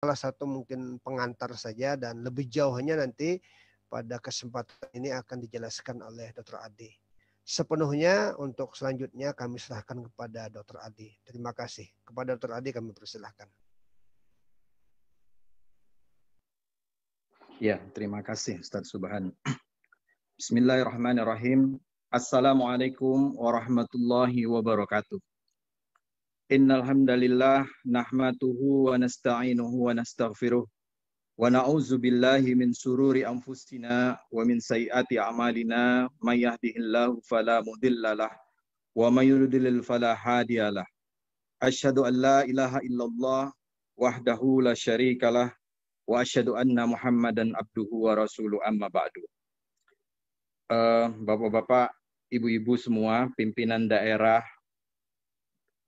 salah satu mungkin pengantar saja, dan lebih jauhnya nanti pada kesempatan ini akan dijelaskan oleh Dr. Adi. Sepenuhnya untuk selanjutnya kami serahkan kepada Dr. Adi. Terima kasih. Kepada Dr. Adi kami persilahkan. Ya, terima kasih Ustaz Subhan. Bismillahirrahmanirrahim. Assalamualaikum warahmatullahi wabarakatuh. Innal hamdalillah nahmaduhu wa nasta'inuhu wa nastaghfiruh wa na'udzu billahi min sururi anfusina wa min sayyiati a'malina may yahdihillahu fala mudhillalah wa may yudlil fala hadiyalah. Asyhadu an la ilaha illallah wahdahu la syarikalah wa asyhadu anna Muhammadan abduhu wa rasuluh amma ba'du. Bapak-bapak, ibu-ibu semua, pimpinan daerah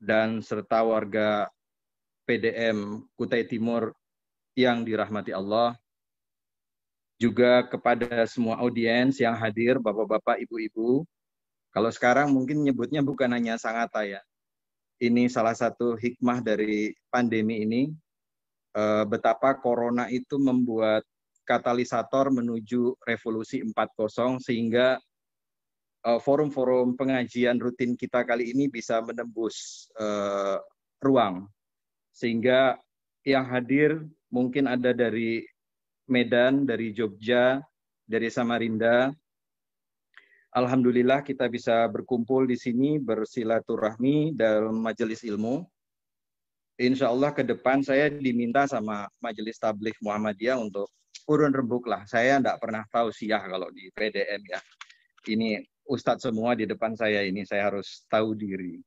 dan serta warga PDM Kutai Timur yang dirahmati Allah, juga kepada semua audiens yang hadir, bapak-bapak, ibu-ibu. Kalau sekarang mungkin nyebutnya bukan hanya Sangatta ya. Ini salah satu hikmah dari pandemi ini, betapa corona itu membuat katalisator menuju revolusi 4.0 sehingga forum-forum pengajian rutin kita kali ini bisa menembus ruang. Sehingga yang hadir mungkin ada dari Medan, dari Jogja, dari Samarinda. Alhamdulillah kita bisa berkumpul di sini bersilaturahmi dalam majelis ilmu. Insya Allah ke depan saya diminta sama Majelis Tabligh Muhammadiyah untuk urun rembuk lah. Saya tidak pernah tahu siyah kalau di PDM ya. Ini Ustadz semua di depan saya ini, saya harus tahu diri.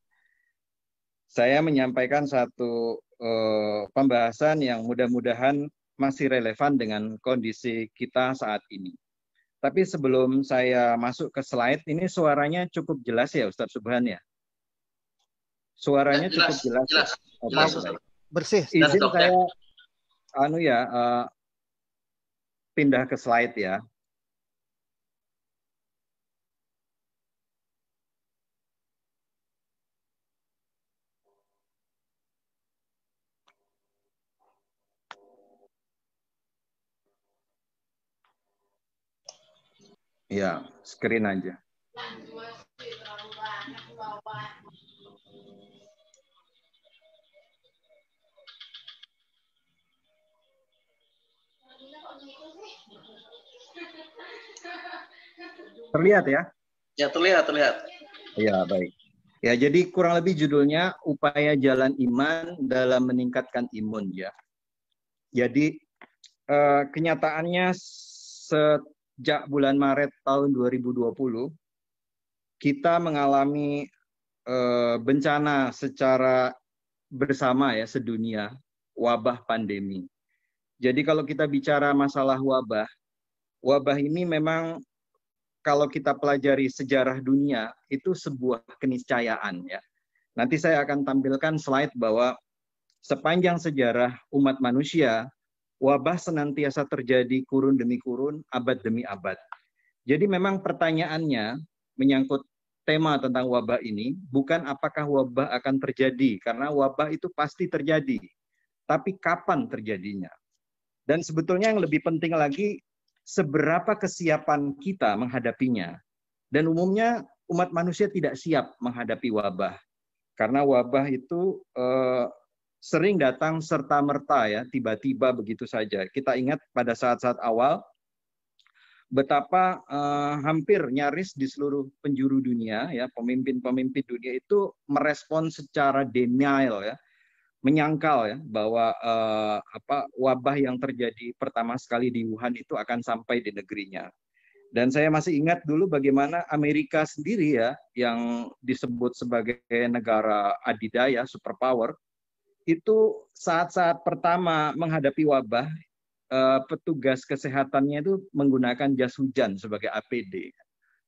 Saya menyampaikan satu pembahasan yang mudah-mudahan masih relevan dengan kondisi kita saat ini. Tapi sebelum saya masuk ke slide, ini suaranya cukup jelas ya Ustadz Subhan ya? Suaranya ya, jelas, cukup jelas. Jelas, ya? Jelas, baik. Bersih. Izin saya pindah ke slide ya. Ya, screen aja. Terlihat ya? Ya, terlihat. Ya, baik. Ya, jadi kurang lebih judulnya upaya jalan iman dalam meningkatkan imun ya. Jadi kenyataannya sejak bulan Maret tahun 2020 kita mengalami bencana secara bersama ya sedunia, wabah pandemi. Jadi kalau kita bicara masalah wabah ini memang kalau kita pelajari sejarah dunia itu sebuah keniscayaan ya. Nanti saya akan tampilkan slide bahwa sepanjang sejarah umat manusia, wabah senantiasa terjadi kurun demi kurun, abad demi abad. Jadi memang pertanyaannya menyangkut tema tentang wabah ini, bukan apakah wabah akan terjadi, karena wabah itu pasti terjadi. Tapi kapan terjadinya? Dan sebetulnya yang lebih penting lagi, seberapa kesiapan kita menghadapinya. Dan umumnya umat manusia tidak siap menghadapi wabah. Karena wabah itu sering datang serta-merta ya, tiba-tiba begitu saja. Kita ingat pada saat-saat awal, betapa hampir nyaris di seluruh penjuru dunia, ya pemimpin-pemimpin dunia itu merespon secara denial ya, menyangkal ya bahwa wabah yang terjadi pertama sekali di Wuhan itu akan sampai di negerinya. Dan saya masih ingat dulu bagaimana Amerika sendiri ya, yang disebut sebagai negara adidaya, superpower, itu saat-saat pertama menghadapi wabah, petugas kesehatannya itu menggunakan jas hujan sebagai APD.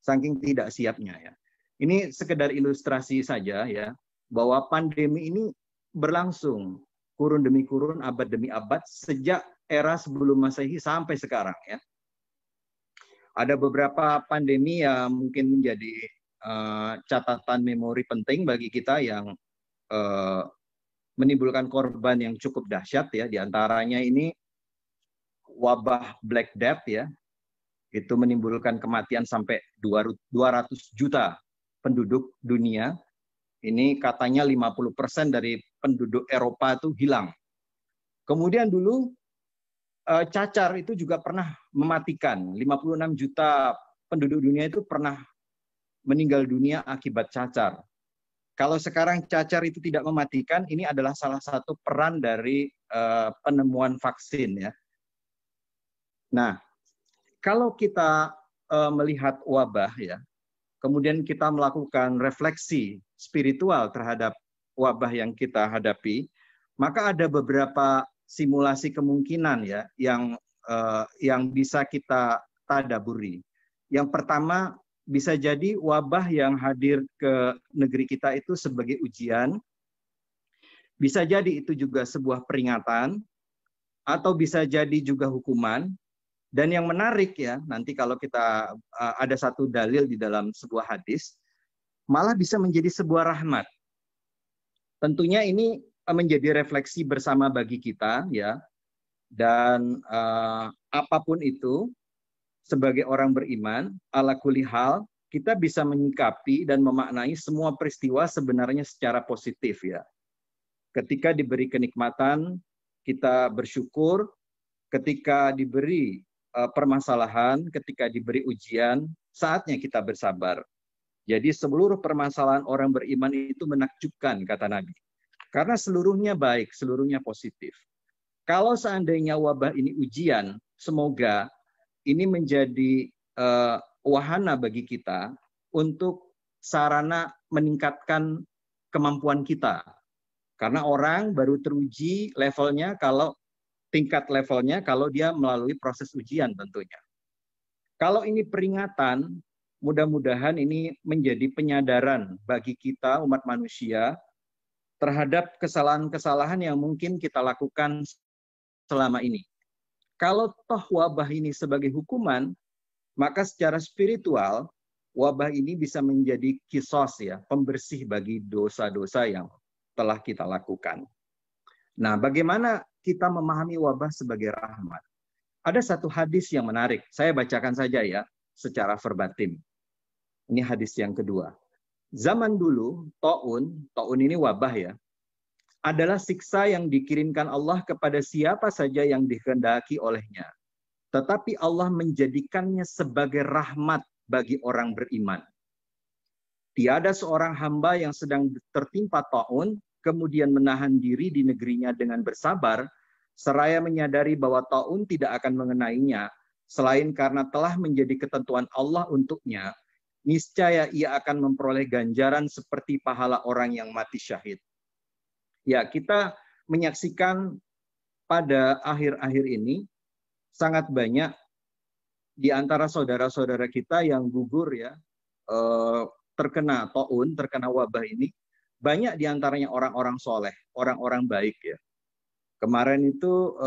Saking tidak siapnya ya. Ini sekedar ilustrasi saja ya, bahwa pandemi ini berlangsung kurun demi kurun, abad demi abad, sejak era sebelum Masehi sampai sekarang ya. Ada beberapa pandemi yang mungkin menjadi catatan memori penting bagi kita yang menimbulkan korban yang cukup dahsyat ya. Di antaranya ini wabah Black Death ya. Itu menimbulkan kematian sampai 200 juta penduduk dunia. Ini katanya 50% dari penduduk Eropa itu hilang. Kemudian dulu cacar itu juga pernah mematikan. 56 juta penduduk dunia itu pernah meninggal dunia akibat cacar. Kalau sekarang cacar itu tidak mematikan, ini adalah salah satu peran dari penemuan vaksin ya. Nah, kalau kita melihat wabah ya, kemudian kita melakukan refleksi spiritual terhadap wabah yang kita hadapi, maka ada beberapa simulasi kemungkinan ya yang bisa kita tadaburi. Yang pertama, bisa jadi wabah yang hadir ke negeri kita itu sebagai ujian, bisa jadi itu juga sebuah peringatan, atau bisa jadi juga hukuman. Dan yang menarik ya, nanti kalau kita ada satu dalil di dalam sebuah hadis, malah bisa menjadi sebuah rahmat. Tentunya ini menjadi refleksi bersama bagi kita ya. Dan apapun itu, sebagai orang beriman, ala kulli hal, kita bisa menyikapi dan memaknai semua peristiwa sebenarnya secara positif ya. Ketika diberi kenikmatan, kita bersyukur. Ketika diberi permasalahan, ketika diberi ujian, saatnya kita bersabar. Jadi seluruh permasalahan orang beriman itu menakjubkan, kata Nabi. Karena seluruhnya baik, seluruhnya positif. Kalau seandainya wabah ini ujian, semoga ini menjadi wahana bagi kita untuk sarana meningkatkan kemampuan kita. Karena orang baru teruji levelnya kalau tingkat levelnya kalau dia melalui proses ujian tentunya. Kalau ini peringatan, mudah-mudahan ini menjadi penyadaran bagi kita umat manusia terhadap kesalahan-kesalahan yang mungkin kita lakukan selama ini. Kalau toh wabah ini sebagai hukuman, maka secara spiritual wabah ini bisa menjadi kisos ya, pembersih bagi dosa-dosa yang telah kita lakukan. Nah, bagaimana kita memahami wabah sebagai rahmat? Ada satu hadis yang menarik, saya bacakan saja ya, secara verbatim. Ini hadis yang kedua. Zaman dulu, ta'un ini wabah ya, adalah siksa yang dikirimkan Allah kepada siapa saja yang dikehendaki olehnya. Tetapi Allah menjadikannya sebagai rahmat bagi orang beriman. Tiada seorang hamba yang sedang tertimpa ta'un, kemudian menahan diri di negerinya dengan bersabar, seraya menyadari bahwa ta'un tidak akan mengenainya, selain karena telah menjadi ketentuan Allah untuknya, niscaya ia akan memperoleh ganjaran seperti pahala orang yang mati syahid. Ya, kita menyaksikan pada akhir-akhir ini sangat banyak di antara saudara-saudara kita yang gugur ya, terkena ta'un, terkena wabah ini. Banyak di antaranya orang-orang soleh, orang-orang baik ya. Kemarin itu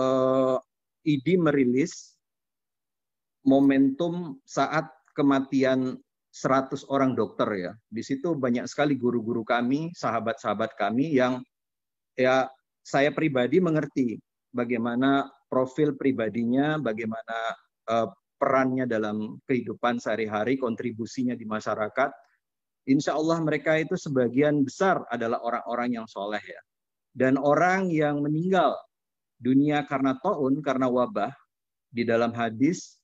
IDI merilis momentum saat kematian 100 orang dokter ya. Di situ banyak sekali guru-guru kami, sahabat-sahabat kami yang ya saya pribadi mengerti bagaimana profil pribadinya, bagaimana perannya dalam kehidupan sehari-hari, kontribusinya di masyarakat. Insya Allah mereka itu sebagian besar adalah orang-orang yang soleh ya. Dan orang yang meninggal dunia karena ta'un, karena wabah, di dalam hadis,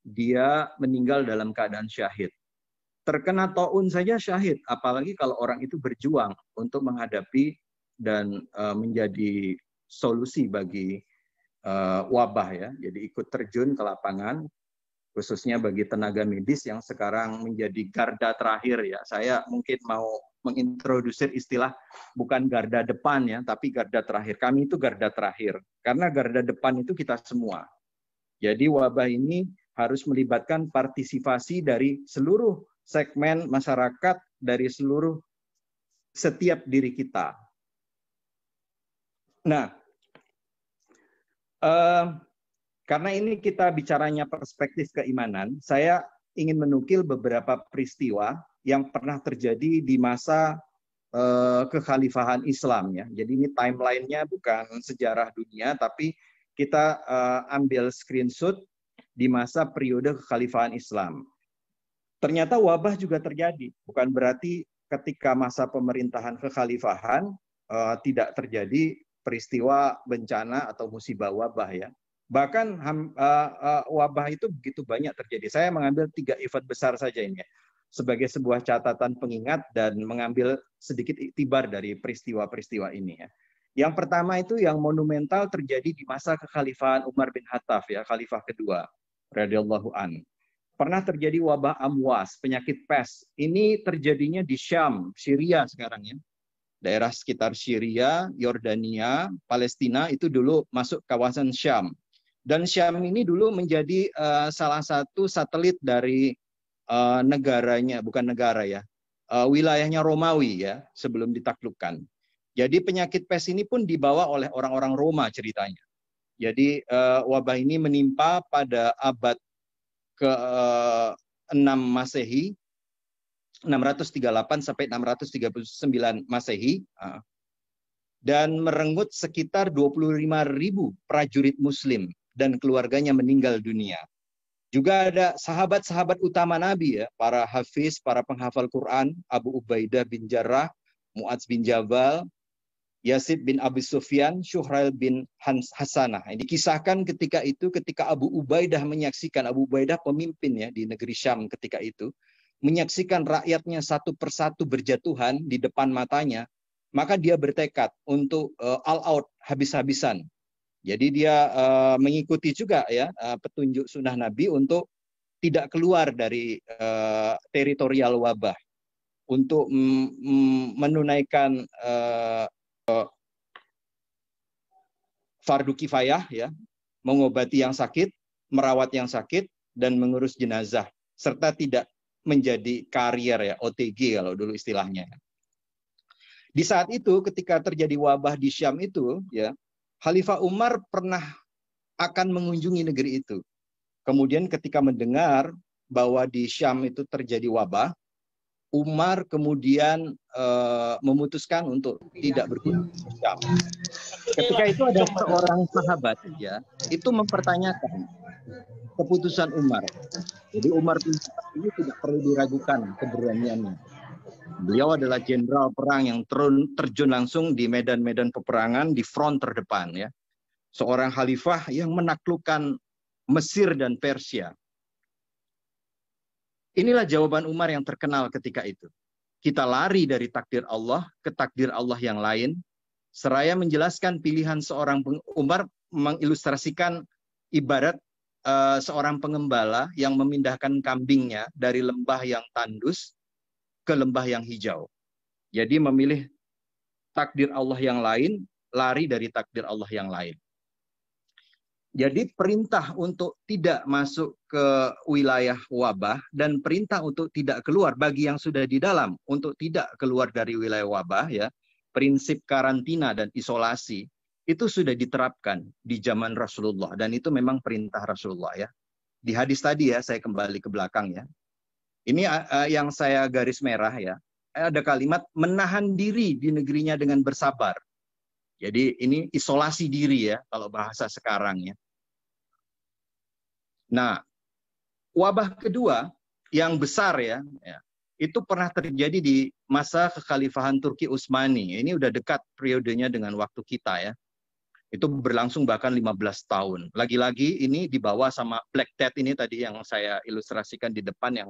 dia meninggal dalam keadaan syahid. Terkena ta'un saja syahid, apalagi kalau orang itu berjuang untuk menghadapi dan menjadi solusi bagi wabah ya. Jadi ikut terjun ke lapangan, khususnya bagi tenaga medis yang sekarang menjadi garda terakhir ya. Saya mungkin mau mengintrodusir istilah bukan garda depan ya, tapi garda terakhir. Kami itu garda terakhir. Karena garda depan itu kita semua. Jadi wabah ini harus melibatkan partisipasi dari seluruh segmen masyarakat, dari seluruh setiap diri kita. Nah, karena ini kita bicaranya perspektif keimanan, saya ingin menukil beberapa peristiwa yang pernah terjadi di masa kekhalifahan Islam ya. Jadi ini timelinenya bukan sejarah dunia, tapi kita ambil screenshot di masa periode kekhalifahan Islam. Ternyata wabah juga terjadi. Bukan berarti ketika masa pemerintahan kekhalifahan tidak terjadi peristiwa bencana atau musibah wabah ya. Bahkan wabah itu begitu banyak terjadi. Saya mengambil 3 event besar saja ini ya, sebagai sebuah catatan pengingat dan mengambil sedikit iktibar dari peristiwa-peristiwa ini ya. Yang pertama itu yang monumental terjadi di masa kekhalifahan Umar bin Khattab ya, khalifah kedua radhiyallahu an. Pernah terjadi wabah amwas, penyakit pes. Ini terjadinya di Syam, Syria sekarang ya. Daerah sekitar Syria, Yordania, Palestina itu dulu masuk kawasan Syam. Dan Syam ini dulu menjadi salah satu satelit dari negaranya, bukan negara ya, wilayahnya Romawi ya, sebelum ditaklukkan. Jadi penyakit pes ini pun dibawa oleh orang-orang Roma ceritanya. Jadi wabah ini menimpa pada abad ke-6 Masehi, 638 sampai 639 Masehi, dan merenggut sekitar 25.000 prajurit Muslim dan keluarganya meninggal dunia. Juga ada sahabat-sahabat utama Nabi ya, para hafiz, para penghafal Quran, Abu Ubaidah bin Jarrah, Mu'adz bin Jabal, Yazid bin Abi Sufyan, Syuhrail bin Hasanah. Ini dikisahkan ketika itu, ketika Abu Ubaidah menyaksikan, Abu Ubaidah pemimpin ya di negeri Syam ketika itu, menyaksikan rakyatnya satu persatu berjatuhan di depan matanya, maka dia bertekad untuk all out, habis-habisan. Jadi dia mengikuti juga ya petunjuk sunnah Nabi untuk tidak keluar dari teritorial wabah, untuk menunaikan fardu kifayah ya, mengobati yang sakit, merawat yang sakit, dan mengurus jenazah, serta tidak menjadi karier ya, OTG kalau dulu istilahnya. Di saat itu ketika terjadi wabah di Syam itu ya, Khalifah Umar pernah akan mengunjungi negeri itu. Kemudian ketika mendengar bahwa di Syam itu terjadi wabah, Umar kemudian memutuskan untuk tidak berkunjung ke Syam. Ketika itu ada seorang sahabat ya, itu mempertanyakan keputusan Umar. Jadi Umar ini tidak perlu diragukan keberaniannya. Beliau adalah jenderal perang yang terjun langsung di medan-medan peperangan di front terdepan ya. Seorang khalifah yang menaklukkan Mesir dan Persia. Inilah jawaban Umar yang terkenal ketika itu. Kita lari dari takdir Allah ke takdir Allah yang lain. Seraya menjelaskan pilihan seorang Umar mengilustrasikan ibarat seorang pengembala yang memindahkan kambingnya dari lembah yang tandus ke lembah yang hijau. Jadi memilih takdir Allah yang lain, lari dari takdir Allah yang lain. Jadi perintah untuk tidak masuk ke wilayah wabah dan perintah untuk tidak keluar bagi yang sudah di dalam untuk tidak keluar dari wilayah wabah ya, prinsip karantina dan isolasi itu sudah diterapkan di zaman Rasulullah dan itu memang perintah Rasulullah ya. Di hadis tadi ya, saya kembali ke belakang ya. Ini yang saya garis merah ya. Ada kalimat menahan diri di negerinya dengan bersabar. Jadi ini isolasi diri ya kalau bahasa sekarang ya. Nah, wabah kedua yang besar ya, itu pernah terjadi di masa kekhalifahan Turki Utsmani. Ini udah dekat periodenya dengan waktu kita ya. Itu berlangsung bahkan 15 tahun. Lagi-lagi ini dibawa sama Black Death ini tadi yang saya ilustrasikan di depan yang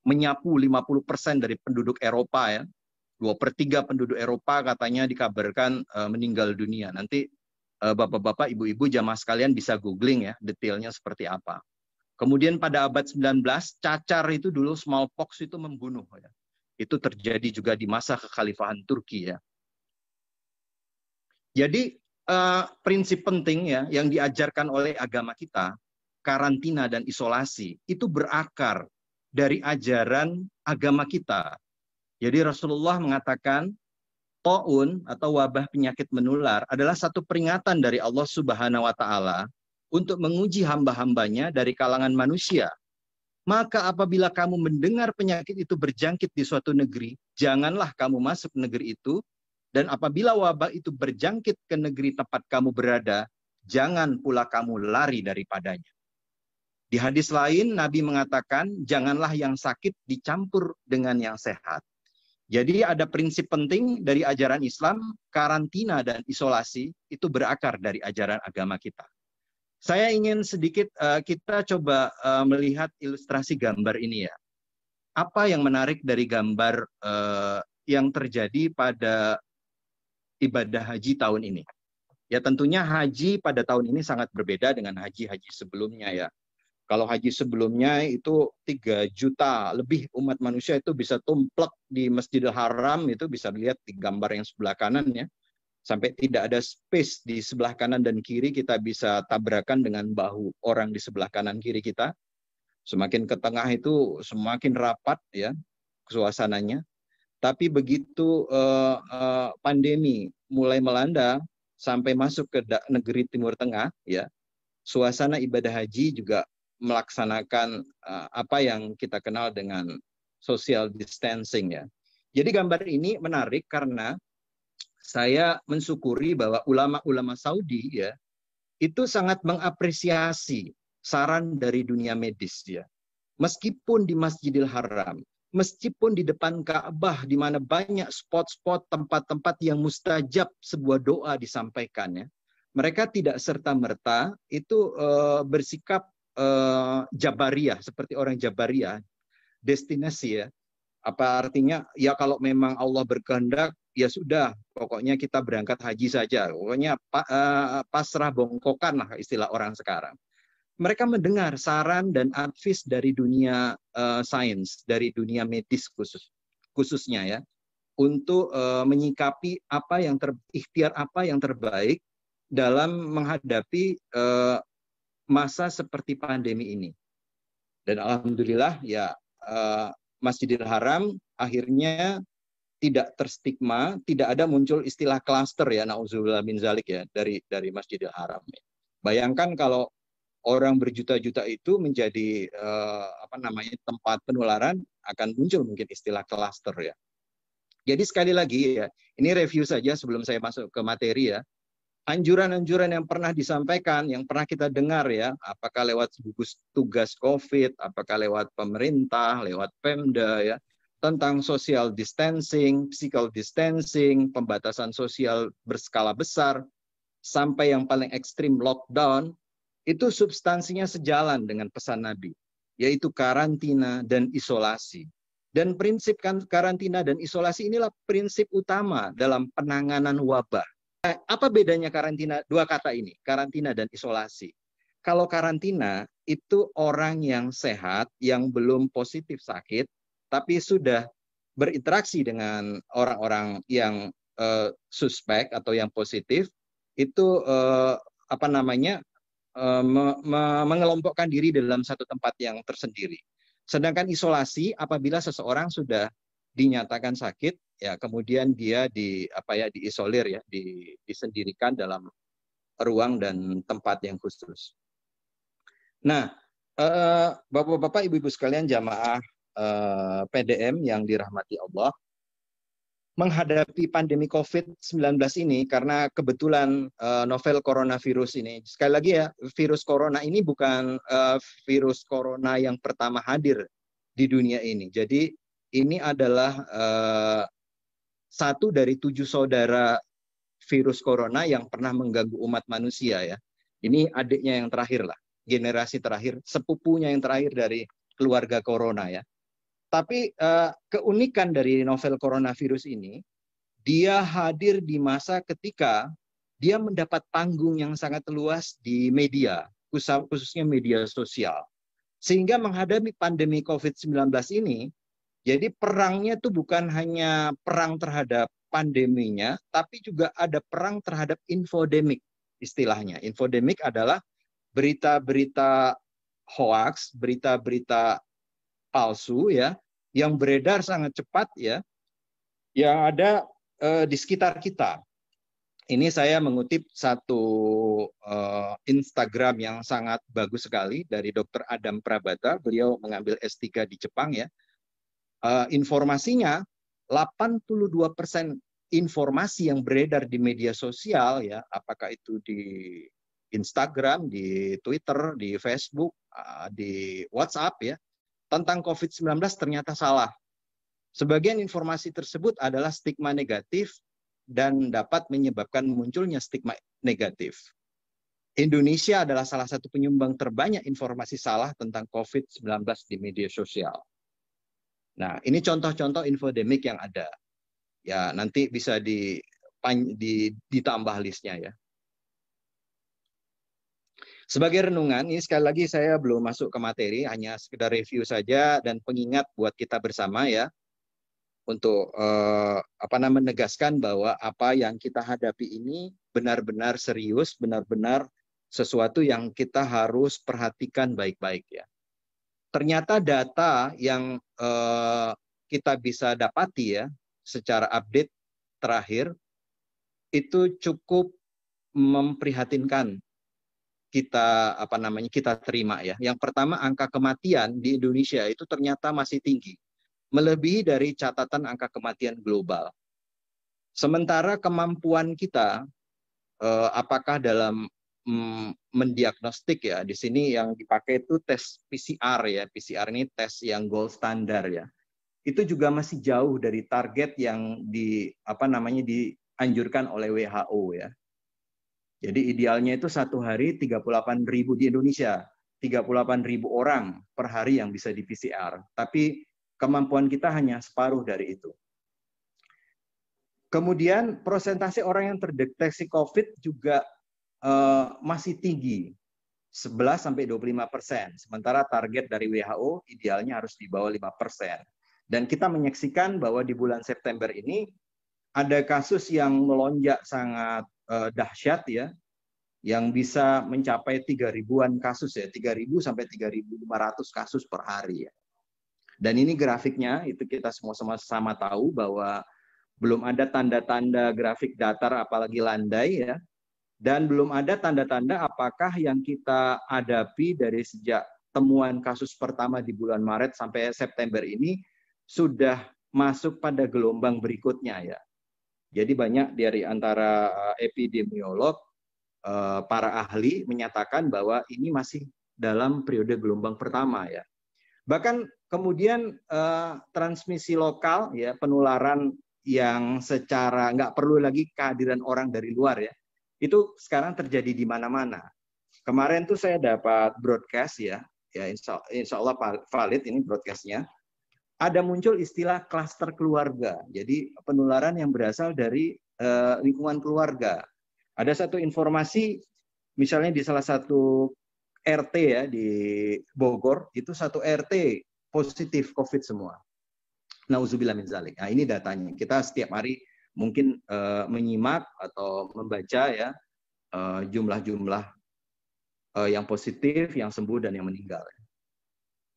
menyapu 50% dari penduduk Eropa ya. 2/3 penduduk Eropa katanya dikabarkan meninggal dunia. Nanti bapak-bapak, ibu-ibu jamaah sekalian bisa googling ya detailnya seperti apa. Kemudian pada abad 19 cacar itu dulu smallpox itu membunuh ya. Itu terjadi juga di masa kekhalifahan Turki ya. Jadi prinsip penting ya yang diajarkan oleh agama kita, karantina dan isolasi itu berakar dari ajaran agama kita. Jadi Rasulullah mengatakan taun atau wabah penyakit menular adalah satu peringatan dari Allah Subhanahu wa taala untuk menguji hamba-hambanya dari kalangan manusia. Maka apabila kamu mendengar penyakit itu berjangkit di suatu negeri, janganlah kamu masuk negeri itu. Dan apabila wabah itu berjangkit ke negeri tempat kamu berada, jangan pula kamu lari daripadanya. Di hadis lain, Nabi mengatakan, janganlah yang sakit dicampur dengan yang sehat. Jadi ada prinsip penting dari ajaran Islam, karantina dan isolasi itu berakar dari ajaran agama kita. Saya ingin sedikit kita coba melihat ilustrasi gambar ini ya. Apa yang menarik dari gambar yang terjadi pada ibadah haji tahun ini? Ya tentunya haji pada tahun ini sangat berbeda dengan haji-haji sebelumnya ya. Kalau haji sebelumnya itu 3 juta lebih umat manusia itu bisa tumplek di Masjidil Haram, itu bisa dilihat di gambar yang sebelah kanan ya. Sampai tidak ada space di sebelah kanan dan kiri, kita bisa tabrakan dengan bahu orang di sebelah kanan kiri kita. Semakin ke tengah itu semakin rapat ya suasananya. Tapi begitu pandemi mulai melanda sampai masuk ke negeri Timur Tengah, ya, suasana ibadah haji juga melaksanakan apa yang kita kenal dengan social distancing ya. Jadi gambar ini menarik karena saya mensyukuri bahwa ulama-ulama Saudi ya itu sangat mengapresiasi saran dari dunia medis ya. Meskipun di Masjidil Haram, meskipun di depan Ka'bah di mana banyak spot-spot tempat-tempat yang mustajab sebuah doa disampaikannya, mereka tidak serta-merta itu bersikap Jabariyah, seperti orang Jabariyah, destinasi ya. Apa artinya? Ya kalau memang Allah berkehendak, ya sudah, pokoknya kita berangkat haji saja. Pokoknya pasrah bongkokan lah istilah orang sekarang. Mereka mendengar saran dan advice dari dunia sains, dari dunia medis khususnya ya, untuk menyikapi ikhtiar apa yang terbaik dalam menghadapi masa seperti pandemi ini. Dan alhamdulillah ya Masjidil Haram akhirnya tidak terstigma, tidak ada muncul istilah klaster ya, nauzubillah min zalik ya, dari Masjidil Haram. Bayangkan kalau orang berjuta-juta itu menjadi tempat penularan, akan muncul mungkin istilah klaster ya. Jadi sekali lagi ya, ini review saja sebelum saya masuk ke materi ya. Anjuran-anjuran yang pernah disampaikan, yang pernah kita dengar ya, apakah lewat gugus tugas COVID, apakah lewat pemerintah, lewat Pemda ya, tentang social distancing, physical distancing, pembatasan sosial berskala besar, sampai yang paling ekstrim lockdown, itu substansinya sejalan dengan pesan Nabi, yaitu karantina dan isolasi. Dan prinsip karantina dan isolasi inilah prinsip utama dalam penanganan wabah. Apa bedanya karantina, dua kata ini, karantina dan isolasi? Kalau karantina itu orang yang sehat, yang belum positif sakit, tapi sudah berinteraksi dengan orang-orang yang suspek atau yang positif, itu mengelompokkan diri dalam satu tempat yang tersendiri. Sedangkan isolasi apabila seseorang sudah dinyatakan sakit, ya kemudian dia diisolir ya, disendirikan dalam ruang dan tempat yang khusus. Nah, Bapak-bapak, Ibu-ibu sekalian jamaah PDM yang dirahmati Allah, menghadapi pandemi COVID-19 ini, karena kebetulan novel coronavirus ini, sekali lagi ya, virus corona ini bukan virus corona yang pertama hadir di dunia ini. Jadi ini adalah satu dari 7 saudara virus corona yang pernah mengganggu umat manusia ya. Ini adiknya yang terakhir lah, generasi terakhir, sepupunya yang terakhir dari keluarga corona ya. Tapi keunikan dari novel coronavirus ini, dia hadir di masa ketika dia mendapat panggung yang sangat luas di media, khususnya media sosial. Sehingga menghadapi pandemi COVID-19 ini, jadi perangnya itu bukan hanya perang terhadap pandeminya, tapi juga ada perang terhadap infodemik istilahnya. Infodemik adalah berita-berita hoax, berita-berita palsu ya, yang beredar sangat cepat ya, yang ada di sekitar kita. ini saya mengutip satu Instagram yang sangat bagus sekali dari Dr. Adam Prabata. Beliau mengambil S3 di Jepang ya. Informasinya 82% informasi yang beredar di media sosial ya, apakah itu di Instagram, di Twitter, di Facebook, di WhatsApp ya, tentang COVID-19 ternyata salah. Sebagian informasi tersebut adalah stigma negatif dan dapat menyebabkan munculnya stigma negatif. Indonesia adalah salah satu penyumbang terbanyak informasi salah tentang COVID-19 di media sosial. Nah, ini contoh-contoh infodemik yang ada. Ya, nanti bisa ditambah listnya ya. Sebagai renungan, ini sekali lagi saya belum masuk ke materi, hanya sekedar review saja dan pengingat buat kita bersama ya, untuk menegaskan bahwa apa yang kita hadapi ini benar-benar serius, benar-benar sesuatu yang kita harus perhatikan baik-baik ya. Ternyata data yang kita bisa dapati ya secara update terakhir itu cukup memprihatinkan. Kita terima ya. Yang pertama, angka kematian di Indonesia itu ternyata masih tinggi, melebihi dari catatan angka kematian global. Sementara kemampuan kita apakah dalam mendiagnostik ya, di sini yang dipakai itu tes PCR ya. PCR ini tes yang gold standar ya. Itu juga masih jauh dari target yang dianjurkan oleh WHO ya. Jadi idealnya itu satu hari 38.000 di Indonesia, 38.000 orang per hari yang bisa di PCR. Tapi kemampuan kita hanya separuh dari itu. Kemudian persentase orang yang terdeteksi COVID juga masih tinggi, 11-25%. Sementara target dari WHO idealnya harus di bawah 5%. Dan kita menyaksikan bahwa di bulan September ini ada kasus yang melonjak sangat dahsyat ya, yang bisa mencapai 3.000-an kasus ya, 3.000 sampai 3.500 kasus per hari ya. Dan ini grafiknya itu kita sama tahu bahwa belum ada tanda-tanda grafik datar apalagi landai ya. Dan belum ada tanda-tanda apakah yang kita hadapi dari sejak temuan kasus pertama di bulan Maret sampai September ini sudah masuk pada gelombang berikutnya ya. Jadi banyak dari antara epidemiolog, para ahli menyatakan bahwa ini masih dalam periode gelombang pertama ya. Bahkan kemudian transmisi lokal ya, penularan yang secara nggak perlu lagi kehadiran orang dari luar ya, itu sekarang terjadi di mana-mana. Kemarin tuh saya dapat broadcast ya insya Allah valid ini broadcastnya. Ada muncul istilah klaster keluarga. Jadi penularan yang berasal dari lingkungan keluarga. Ada satu informasi, misalnya di salah satu RT ya di Bogor, itu satu RT positif COVID semua. Nauzubillah min dzalik. Nah, ini datanya. Kita setiap hari mungkin menyimak atau membaca ya jumlah-jumlah yang positif, yang sembuh dan yang meninggal.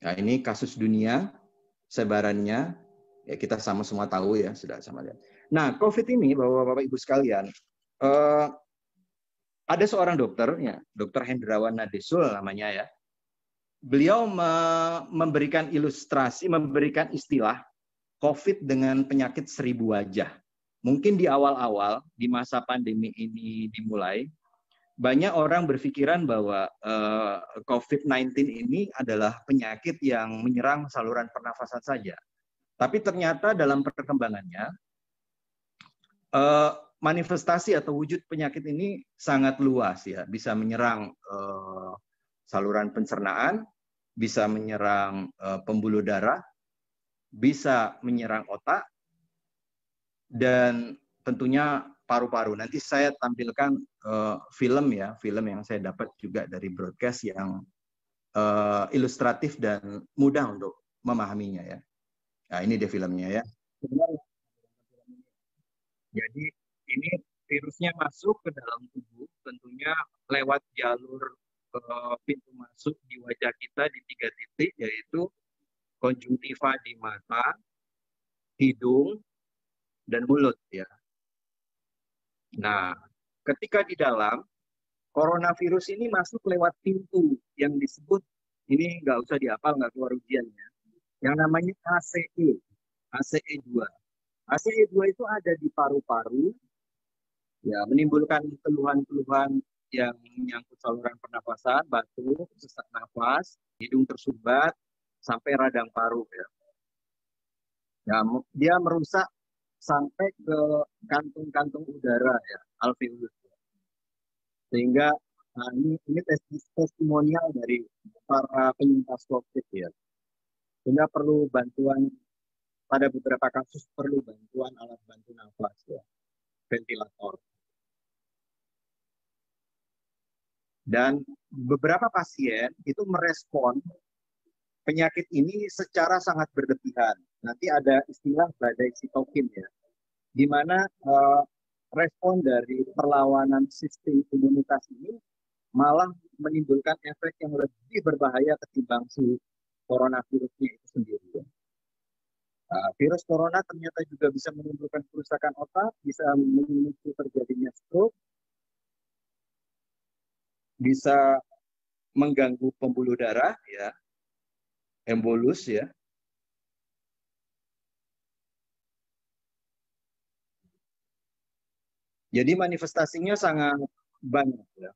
Nah, ini kasus dunia. Sebarannya ya kita sama semua tahu ya, sudah sama lihat. Nah, COVID ini Bapak-bapak Ibu sekalian, ada seorang dokter ya, Dr. Hendrawan Nadesul namanya ya. Beliau memberikan ilustrasi, memberikan istilah COVID dengan penyakit 1000 wajah. Mungkin di awal-awal di masa pandemi ini dimulai, banyak orang berpikiran bahwa COVID-19 ini adalah penyakit yang menyerang saluran pernafasan saja. Tapi ternyata dalam perkembangannya, manifestasi atau wujud penyakit ini sangat luas ya. Bisa menyerang saluran pencernaan, bisa menyerang pembuluh darah, bisa menyerang otak, dan tentunya paru-paru. Nanti saya tampilkan film yang saya dapat juga dari broadcast yang ilustratif dan mudah untuk memahaminya ya. Nah, ini dia filmnya ya. Jadi ini virusnya masuk ke dalam tubuh, tentunya lewat jalur pintu masuk di wajah kita di 3 titik, yaitu konjungtiva di mata, hidung, dan mulut ya. Nah, ketika di dalam, coronavirus ini masuk lewat pintu yang disebut, ini nggak usah dihafal, nggak keluar ujiannya, yang namanya ACE, ACE2. ACE2 itu ada di paru-paru, ya, menimbulkan keluhan-keluhan yang menyangkut saluran pernapasan, batuk, sesak nafas, hidung tersumbat, sampai radang paru. Ya. Ya, dia merusak sampai ke kantung-kantung udara, ya, alveolus. Sehingga ini testimonial dari para penyintas COVID, ya. Sehingga perlu bantuan, pada beberapa kasus perlu bantuan alat bantu nafas, ya, ventilator. Dan beberapa pasien itu merespon penyakit ini secara sangat berlebihan. Nanti ada istilah badai sitokin, ya, di mana respon dari perlawanan sistem imunitas ini malah menimbulkan efek yang lebih berbahaya ketimbang si coronavirusnya itu sendiri. Ya. Virus corona ternyata juga bisa menimbulkan kerusakan otak, bisa memicu terjadinya stroke, bisa mengganggu pembuluh darah, ya, embolus, ya. Jadi manifestasinya sangat banyak, ya.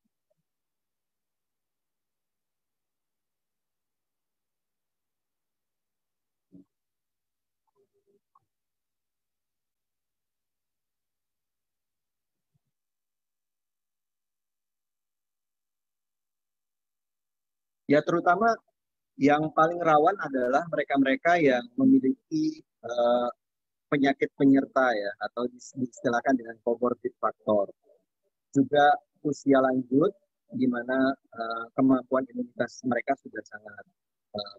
Ya, terutama yang paling rawan adalah mereka-mereka yang memiliki penyakit penyerta, ya, atau diistilahkan dengan comorbid faktor. Juga usia lanjut, di mana kemampuan imunitas mereka sudah sangat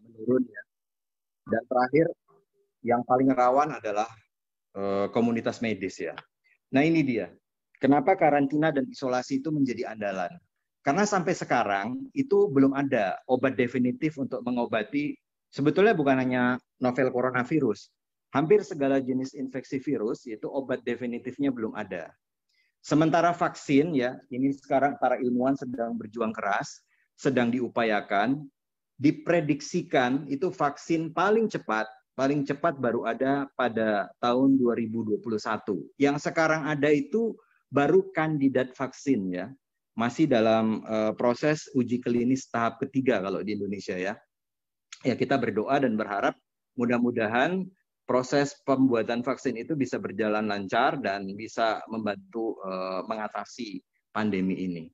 menurun, ya. Dan terakhir, yang paling rawan adalah komunitas medis, ya. Nah, ini dia. Kenapa karantina dan isolasi itu menjadi andalan? Karena sampai sekarang itu belum ada obat definitif untuk mengobati, sebetulnya bukan hanya novel coronavirus, hampir segala jenis infeksi virus itu obat definitifnya belum ada. Sementara vaksin, ya, ini sekarang para ilmuwan sedang berjuang keras, sedang diupayakan, diprediksikan itu vaksin paling cepat baru ada pada tahun 2021. Yang sekarang ada itu baru kandidat vaksin, ya. Masih dalam proses uji klinis tahap ketiga kalau di Indonesia, ya. Ya, kita berdoa dan berharap mudah-mudahan proses pembuatan vaksin itu bisa berjalan lancar dan bisa membantu mengatasi pandemi ini.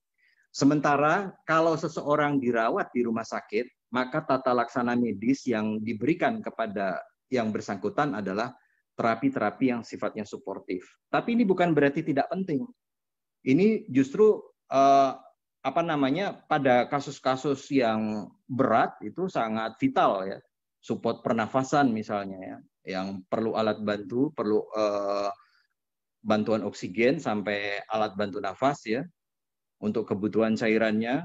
Sementara kalau seseorang dirawat di rumah sakit, maka tata laksana medis yang diberikan kepada yang bersangkutan adalah terapi-terapi yang sifatnya suportif. Tapi ini bukan berarti tidak penting. Ini justru pada kasus-kasus yang berat itu sangat vital, ya. Support pernafasan misalnya, ya, yang perlu alat bantu, perlu bantuan oksigen sampai alat bantu nafas, ya, untuk kebutuhan cairannya,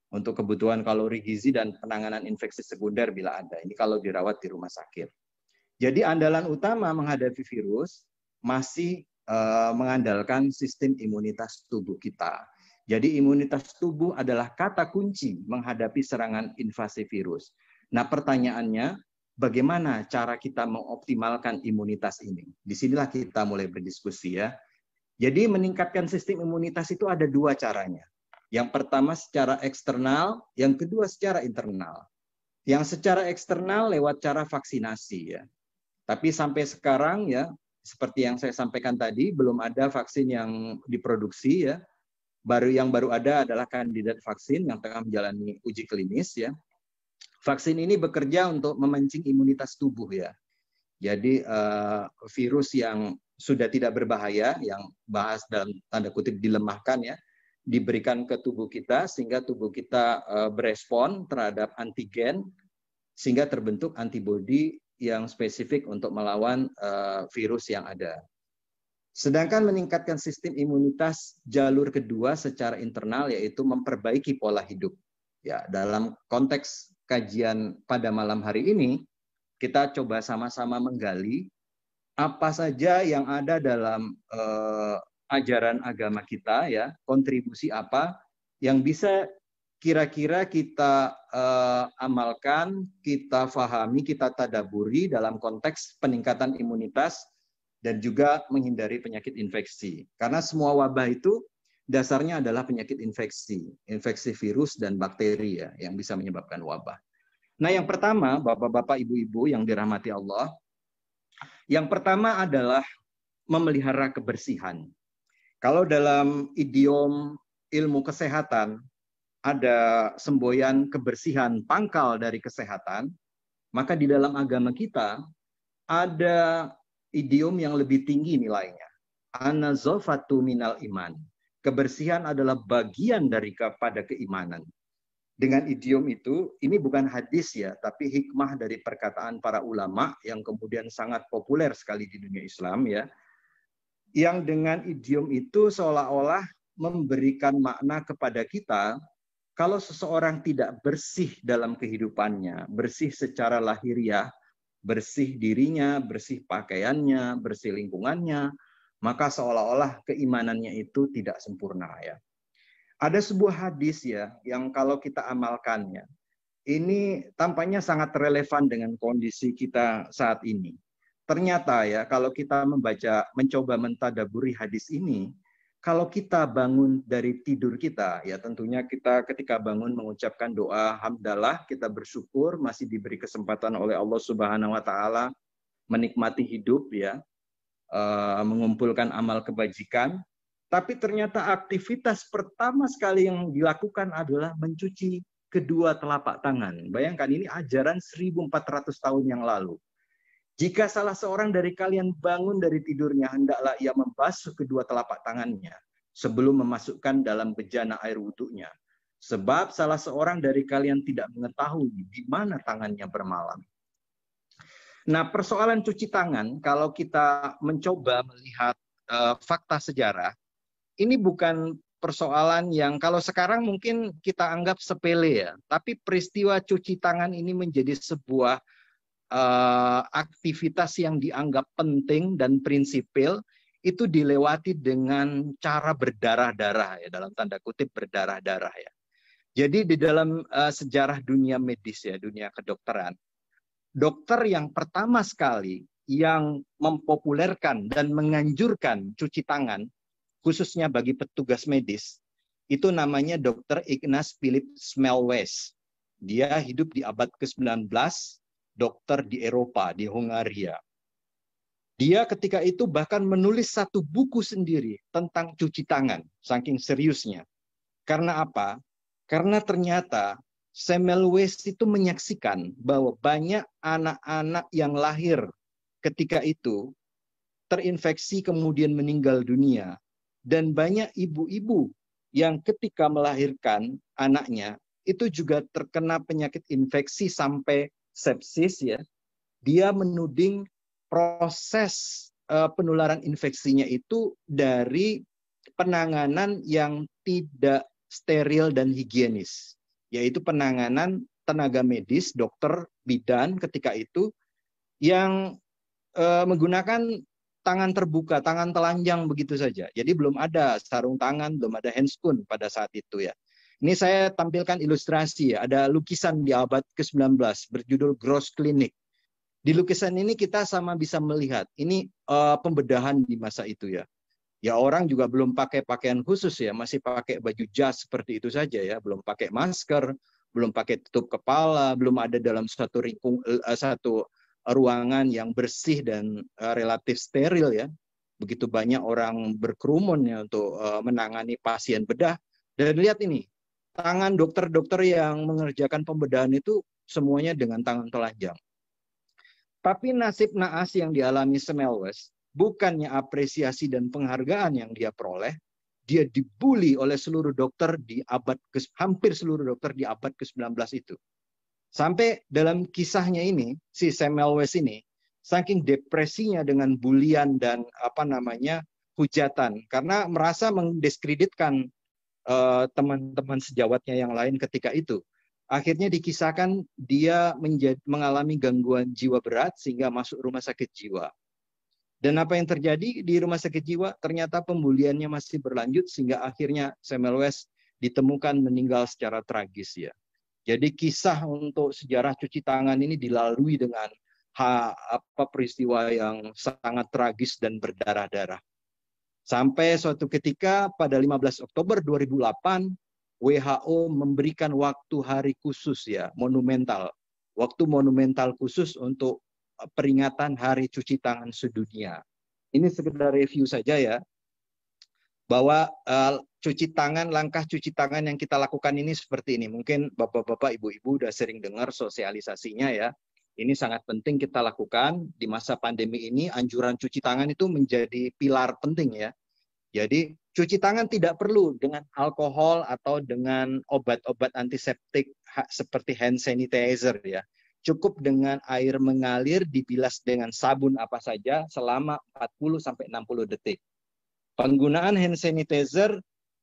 untuk kebutuhan kalori gizi dan penanganan infeksi sekunder bila ada. Ini kalau dirawat di rumah sakit. Jadi andalan utama menghadapi virus masih mengandalkan sistem imunitas tubuh kita. Jadi imunitas tubuh adalah kata kunci menghadapi serangan invasi virus. Nah, pertanyaannya, bagaimana cara kita mengoptimalkan imunitas ini? Disinilah kita mulai berdiskusi, ya. Jadi meningkatkan sistem imunitas itu ada dua caranya. Yang pertama secara eksternal, yang kedua secara internal. Yang secara eksternal lewat cara vaksinasi, ya. Tapi sampai sekarang, ya, seperti yang saya sampaikan tadi, belum ada vaksin yang diproduksi, ya. Yang baru ada adalah kandidat vaksin yang tengah menjalani uji klinis, ya. Vaksin ini bekerja untuk memancing imunitas tubuh, ya. Jadi virus yang sudah tidak berbahaya, yang bahas dalam tanda kutip dilemahkan, ya, diberikan ke tubuh kita sehingga tubuh kita berespon terhadap antigen sehingga terbentuk antibodi yang spesifik untuk melawan virus yang ada. Sedangkan meningkatkan sistem imunitas jalur kedua secara internal yaitu memperbaiki pola hidup. Ya, dalam konteks kajian pada malam hari ini kita coba sama-sama menggali apa saja yang ada dalam ajaran agama kita ya, kontribusi apa yang bisa kira-kira kita amalkan, kita fahami, kita tadaburi dalam konteks peningkatan imunitas dan juga menghindari penyakit infeksi. Karena semua wabah itu dasarnya adalah penyakit infeksi, infeksi virus dan bakteri ya, yang bisa menyebabkan wabah. Nah, yang pertama, Bapak-bapak, Ibu-ibu yang dirahmati Allah, yang pertama adalah memelihara kebersihan. Kalau dalam idiom ilmu kesehatan, ada semboyan kebersihan pangkal dari kesehatan, maka di dalam agama kita ada idiom yang lebih tinggi nilainya. An-nazafatu minal iman. Kebersihan adalah bagian daripada keimanan. Dengan idiom itu, ini bukan hadis ya, tapi hikmah dari perkataan para ulama yang kemudian sangat populer sekali di dunia Islam ya. Yang dengan idiom itu seolah-olah memberikan makna kepada kita, kalau seseorang tidak bersih dalam kehidupannya, bersih secara lahiriah, bersih dirinya, bersih pakaiannya, bersih lingkungannya, maka seolah-olah keimanannya itu tidak sempurna ya. Ada sebuah hadis ya, yang kalau kita amalkannya, ini tampaknya sangat relevan dengan kondisi kita saat ini. Ternyata ya, kalau kita mencoba mentadaburi hadis ini, kalau kita bangun dari tidur kita, ya tentunya kita ketika bangun mengucapkan doa hamdalah, kita bersyukur masih diberi kesempatan oleh Allah Subhanahu wa taala menikmati hidup ya, mengumpulkan amal kebajikan. Tapi ternyata aktivitas pertama sekali yang dilakukan adalah mencuci kedua telapak tangan. Bayangkan ini ajaran 1400 tahun yang lalu. Jika salah seorang dari kalian bangun dari tidurnya, hendaklah ia membasuh kedua telapak tangannya sebelum memasukkan dalam bejana air wudhunya. Sebab salah seorang dari kalian tidak mengetahui di mana tangannya bermalam. Nah, persoalan cuci tangan, kalau kita mencoba melihat fakta sejarah, ini bukan persoalan yang kalau sekarang mungkin kita anggap sepele ya, tapi peristiwa cuci tangan ini menjadi sebuah aktivitas yang dianggap penting dan prinsipil, itu dilewati dengan cara berdarah-darah ya, dalam tanda kutip berdarah-darah ya. Jadi di dalam sejarah dunia medis ya, dunia kedokteran, dokter yang pertama sekali yang mempopulerkan dan menganjurkan cuci tangan khususnya bagi petugas medis itu namanya Dr. Ignaz Philipp Semmelweis. Dia hidup di abad ke-19, dokter di Eropa, di Hungaria. Dia ketika itu bahkan menulis satu buku sendiri tentang cuci tangan, saking seriusnya. Karena apa? Karena ternyata Semmelweis itu menyaksikan bahwa banyak anak-anak yang lahir ketika itu terinfeksi kemudian meninggal dunia. Dan banyak ibu-ibu yang ketika melahirkan anaknya itu juga terkena penyakit infeksi sampai sepsis ya. Dia menuding proses penularan infeksinya itu dari penanganan yang tidak steril dan higienis, yaitu penanganan tenaga medis, dokter, bidan ketika itu yang menggunakan tangan terbuka, tangan telanjang begitu saja. Jadi belum ada sarung tangan, belum ada handscoon pada saat itu ya. Ini saya tampilkan ilustrasi ya, ada lukisan di abad ke-19 berjudul Gross Clinic. Di lukisan ini kita sama bisa melihat, ini pembedahan di masa itu ya. Ya orang juga belum pakai pakaian khusus ya, masih pakai baju jas seperti itu saja ya, belum pakai masker, belum pakai tutup kepala, belum ada dalam satu ruangan yang bersih dan relatif steril ya. Begitu banyak orang berkerumun ya untuk menangani pasien bedah. Dan lihat ini, tangan dokter-dokter yang mengerjakan pembedahan itu semuanya dengan tangan telanjang. Tapi nasib naas yang dialami Semmelweis, bukannya apresiasi dan penghargaan yang dia peroleh, dia dibully oleh seluruh dokter di hampir seluruh dokter di abad ke-19 itu. Sampai dalam kisahnya ini, si Semmelweis ini, saking depresinya dengan bulian dan hujatan, karena merasa mendiskreditkan teman-teman sejawatnya yang lain ketika itu. Akhirnya dikisahkan dia mengalami gangguan jiwa berat sehingga masuk rumah sakit jiwa. Dan apa yang terjadi di rumah sakit jiwa? Ternyata pembuliannya masih berlanjut sehingga akhirnya Samuel West ditemukan meninggal secara tragis ya. Jadi kisah untuk sejarah cuci tangan ini dilalui dengan peristiwa yang sangat tragis dan berdarah-darah. Sampai suatu ketika pada 15 Oktober 2008 WHO memberikan waktu hari khusus ya, monumental. Waktu monumental khusus untuk peringatan Hari Cuci Tangan Sedunia. Ini sekedar review saja ya, bahwa cuci tangan, langkah cuci tangan yang kita lakukan ini seperti ini. Mungkin bapak-bapak, ibu-ibu udah sering dengar sosialisasinya ya. Ini sangat penting kita lakukan di masa pandemi ini. Anjuran cuci tangan itu menjadi pilar penting ya. Jadi cuci tangan tidak perlu dengan alkohol atau dengan obat-obat antiseptik seperti hand sanitizer ya. Cukup dengan air mengalir dibilas dengan sabun apa saja selama 40-60 detik. Penggunaan hand sanitizer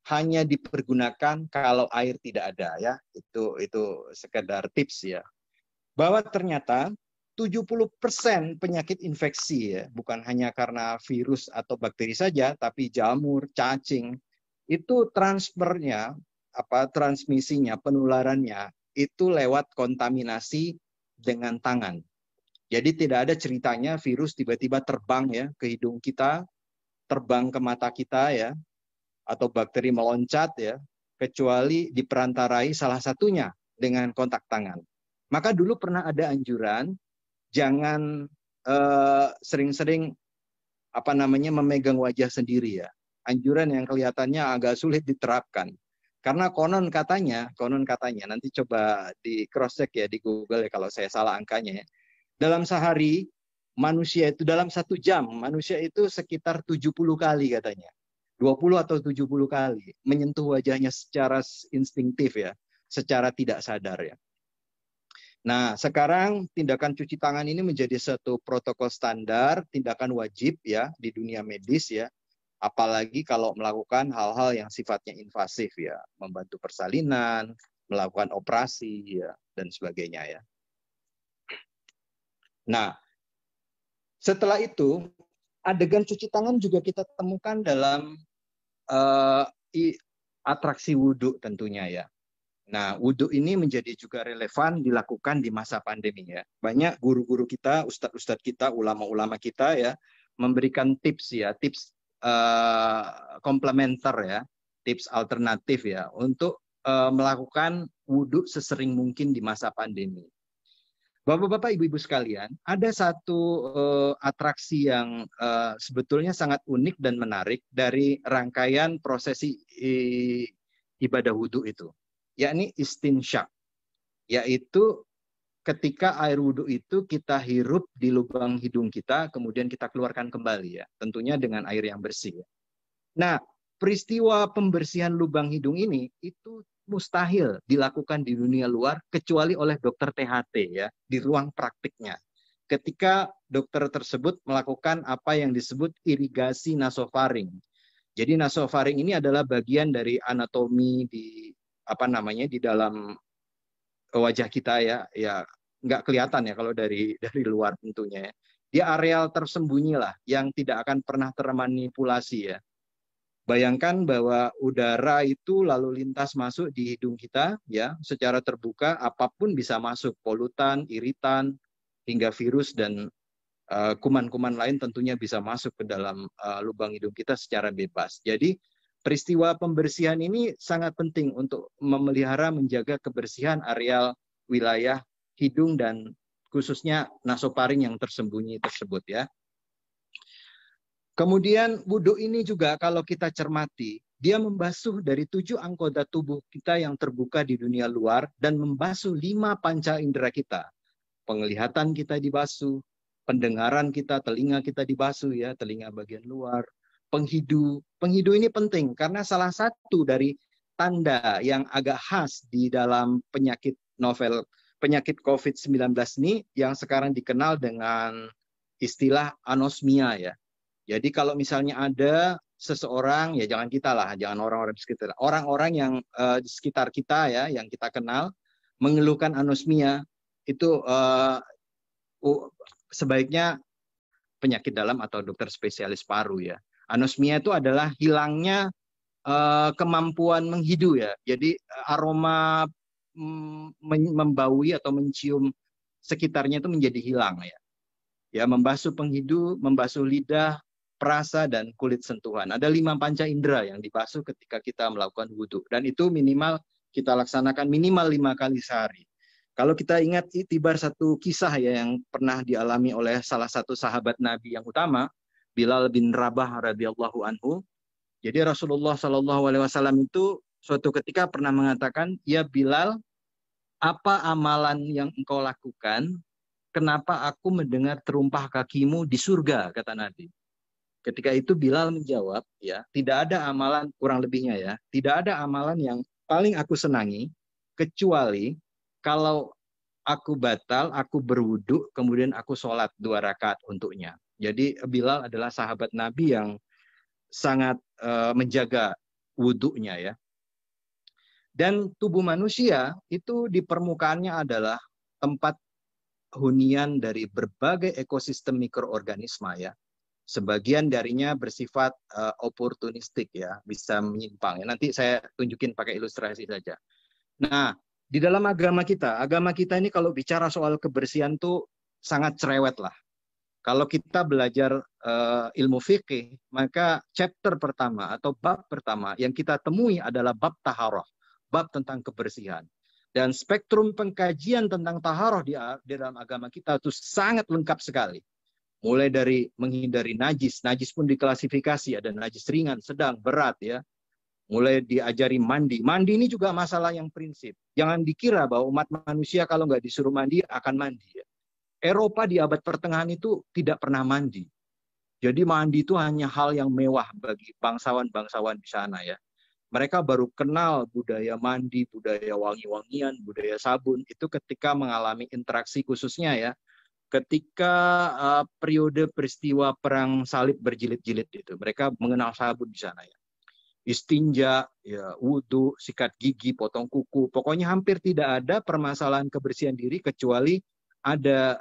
hanya dipergunakan kalau air tidak ada ya. Itu sekedar tips ya. Bahwa ternyata 70% penyakit infeksi ya, bukan hanya karena virus atau bakteri saja, tapi jamur, cacing, itu transmisinya, penularannya itu lewat kontaminasi dengan tangan. Jadi tidak ada ceritanya virus tiba-tiba terbang ya ke hidung kita, terbang ke mata kita ya, atau bakteri meloncat ya, kecuali diperantarai salah satunya dengan kontak tangan. Maka dulu pernah ada anjuran jangan sering-sering memegang wajah sendiri ya. Anjuran yang kelihatannya agak sulit diterapkan. Karena konon katanya nanti coba di cross check ya di Google ya kalau saya salah angkanya ya. Dalam sehari manusia itu dalam 1 jam manusia itu sekitar 70 kali katanya. 20 atau 70 kali menyentuh wajahnya secara instingtif ya, secara tidak sadar ya. Nah, sekarang tindakan cuci tangan ini menjadi satu protokol standar, tindakan wajib ya di dunia medis ya. Apalagi kalau melakukan hal-hal yang sifatnya invasif ya, membantu persalinan, melakukan operasi ya dan sebagainya ya. Nah, setelah itu adegan cuci tangan juga kita temukan dalam atraksi wudhu tentunya ya. Nah, wudhu ini menjadi juga relevan dilakukan di masa pandemi ya. Banyak guru-guru kita, ustadz-ustadz kita, ulama-ulama kita ya, memberikan tips ya, tips komplementer ya, tips alternatif ya, untuk melakukan wudhu sesering mungkin di masa pandemi. Bapak-bapak, ibu-ibu sekalian, ada satu atraksi yang sebetulnya sangat unik dan menarik dari rangkaian prosesi ibadah wudhu itu, yakni istinsyak, yaitu ketika air wudhu itu kita hirup di lubang hidung kita, kemudian kita keluarkan kembali ya, tentunya dengan air yang bersih. Nah, peristiwa pembersihan lubang hidung ini itu mustahil dilakukan di dunia luar kecuali oleh dokter THT ya, di ruang praktiknya. Ketika dokter tersebut melakukan apa yang disebut irigasi nasofaring. Jadi nasofaring ini adalah bagian dari anatomi di di dalam wajah kita ya nggak kelihatan ya kalau dari luar tentunya ya. Dia areal tersembunyi lah yang tidak akan pernah termanipulasi ya. Bayangkan bahwa udara itu lalu lintas masuk di hidung kita ya secara terbuka, apapun bisa masuk, polutan, iritan, hingga virus dan kuman-kuman lain tentunya bisa masuk ke dalam lubang hidung kita secara bebas. Jadi peristiwa pembersihan ini sangat penting untuk memelihara, menjaga kebersihan areal wilayah hidung dan khususnya nasofaring yang tersembunyi tersebut ya. Kemudian wudhu ini juga kalau kita cermati, dia membasuh dari 7 anggota tubuh kita yang terbuka di dunia luar dan membasuh 5 panca indera kita. Penglihatan kita dibasuh, pendengaran kita, telinga kita dibasuh ya, telinga bagian luar, penghidu. Penghidu ini penting karena salah satu dari tanda yang agak khas di dalam penyakit COVID-19 ini yang sekarang dikenal dengan istilah anosmia ya. Jadi kalau misalnya ada seseorang, ya jangan kita lah, jangan orang-orang di sekitar. Orang-orang yang di sekitar kita ya, yang kita kenal, mengeluhkan anosmia, itu sebaiknya penyakit dalam atau dokter spesialis paru ya. Anosmia itu adalah hilangnya kemampuan menghidu ya. Jadi aroma membaui atau mencium sekitarnya itu menjadi hilang ya. Ya, membasuh penghidu, membasuh lidah, perasa, dan kulit sentuhan. Ada 5 panca indera yang dibasuh ketika kita melakukan wudhu. Dan itu minimal kita laksanakan minimal 5 kali sehari. Kalau kita ingat itibar satu kisah ya yang pernah dialami oleh salah satu sahabat Nabi yang utama, Bilal bin Rabah radhiyallahu anhu. Jadi Rasulullah Shallallahu Alaihi Wasallam itu suatu ketika pernah mengatakan, ya Bilal, apa amalan yang engkau lakukan? Kenapa aku mendengar terumpah kakimu di surga, kata Nabi. Ketika itu Bilal menjawab, ya, tidak ada amalan, kurang lebihnya ya, tidak ada amalan yang paling aku senangi, kecuali kalau aku batal, aku berwudu, kemudian aku sholat 2 rakaat untuknya. Jadi Bilal adalah sahabat Nabi yang sangat menjaga wudunya ya. Dan tubuh manusia itu di permukaannya adalah tempat hunian dari berbagai ekosistem mikroorganisme ya. Sebagian darinya bersifat oportunistik ya, bisa menyimpang. Ya. Nanti saya tunjukin pakai ilustrasi saja. Nah, di dalam agama kita ini kalau bicara soal kebersihan tuh sangat cerewet lah. Kalau kita belajar ilmu fikih, maka chapter pertama atau bab pertama yang kita temui adalah bab taharah, bab tentang kebersihan. Dan spektrum pengkajian tentang taharah di dalam agama kita itu sangat lengkap sekali. Mulai dari menghindari najis, najis pun diklasifikasi, ada najis ringan, sedang, berat ya. Mulai diajari mandi. Mandi ini juga masalah yang prinsip. Jangan dikira bahwa umat manusia kalau nggak disuruh mandi akan mandi ya. Eropa di abad pertengahan itu tidak pernah mandi. Jadi mandi itu hanya hal yang mewah bagi bangsawan-bangsawan di sana ya. Mereka baru kenal budaya mandi, budaya wangi-wangian, budaya sabun itu ketika mengalami interaksi khususnya ya. Ketika periode peristiwa perang salib berjilid-jilid itu, mereka mengenal sabun di sana ya. Istinja, ya, wudu, sikat gigi, potong kuku, pokoknya hampir tidak ada permasalahan kebersihan diri kecuali ada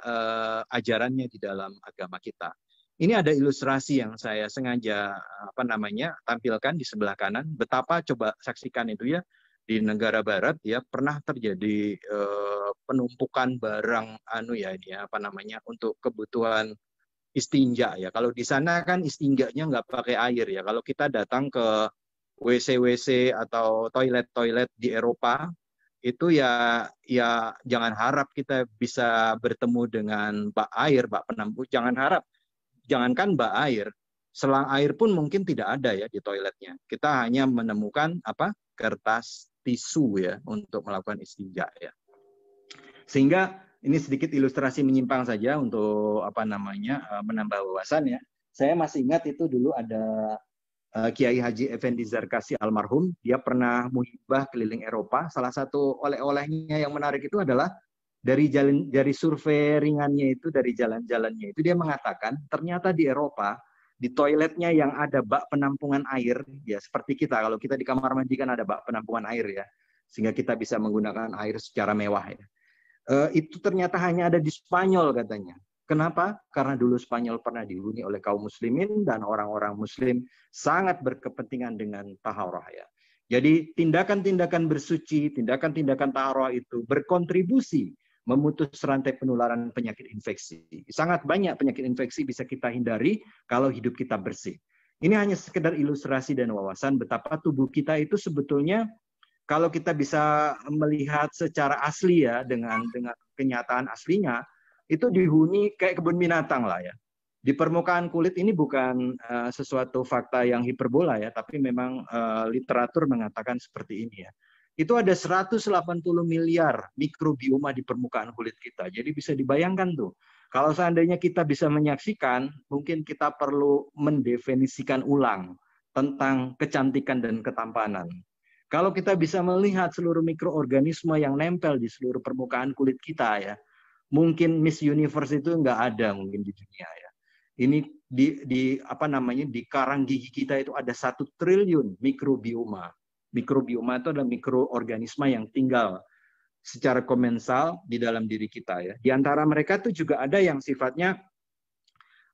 ajarannya di dalam agama kita. Ini ada ilustrasi yang saya sengaja tampilkan di sebelah kanan. Betapa coba saksikan itu ya di negara barat ya pernah terjadi penumpukan barang untuk kebutuhan istinja ya. Kalau di sana kan istinjanya nggak pakai air ya. Kalau kita datang ke WC atau toilet di Eropa itu ya jangan harap kita bisa bertemu dengan bak air, bak penampung. Jangan harap. Jangankan bak air, selang air pun mungkin tidak ada ya di toiletnya. Kita hanya menemukan kertas tisu ya untuk melakukan istinja ya. Sehingga ini sedikit ilustrasi menyimpang saja untuk menambah wawasan ya. Saya masih ingat itu dulu ada Kiai Haji Effendi Zarkasi almarhum, dia pernah muhibah keliling Eropa. Salah satu oleh-olehnya yang menarik itu adalah dari survei ringannya itu, dari jalan-jalannya itu dia mengatakan ternyata di Eropa di toiletnya yang ada bak penampungan air ya seperti kita, kalau kita di kamar mandi kan ada bak penampungan air ya sehingga kita bisa menggunakan air secara mewah ya. Itu ternyata hanya ada di Spanyol katanya. Kenapa? Karena dulu Spanyol pernah dihuni oleh kaum muslimin dan orang-orang muslim sangat berkepentingan dengan taharah ya. Jadi tindakan-tindakan bersuci, tindakan-tindakan taharah itu berkontribusi memutus rantai penularan penyakit infeksi. Sangat banyak penyakit infeksi bisa kita hindari kalau hidup kita bersih. Ini hanya sekedar ilustrasi dan wawasan betapa tubuh kita itu sebetulnya kalau kita bisa melihat secara asli ya dengan kenyataan aslinya itu dihuni kayak kebun binatang lah ya. Di permukaan kulit ini bukan sesuatu fakta yang hiperbola ya, tapi memang literatur mengatakan seperti ini ya. Itu ada 180 miliar mikrobioma di permukaan kulit kita. Jadi bisa dibayangkan tuh, kalau seandainya kita bisa menyaksikan, mungkin kita perlu mendefinisikan ulang tentang kecantikan dan ketampanan. Kalau kita bisa melihat seluruh mikroorganisme yang nempel di seluruh permukaan kulit kita ya, mungkin Miss Universe itu nggak ada mungkin di dunia ya. Ini di karang gigi kita itu ada 1 triliun mikrobioma. Mikrobioma itu adalah mikroorganisme yang tinggal secara komensal di dalam diri kita ya. Di antara mereka itu juga ada yang sifatnya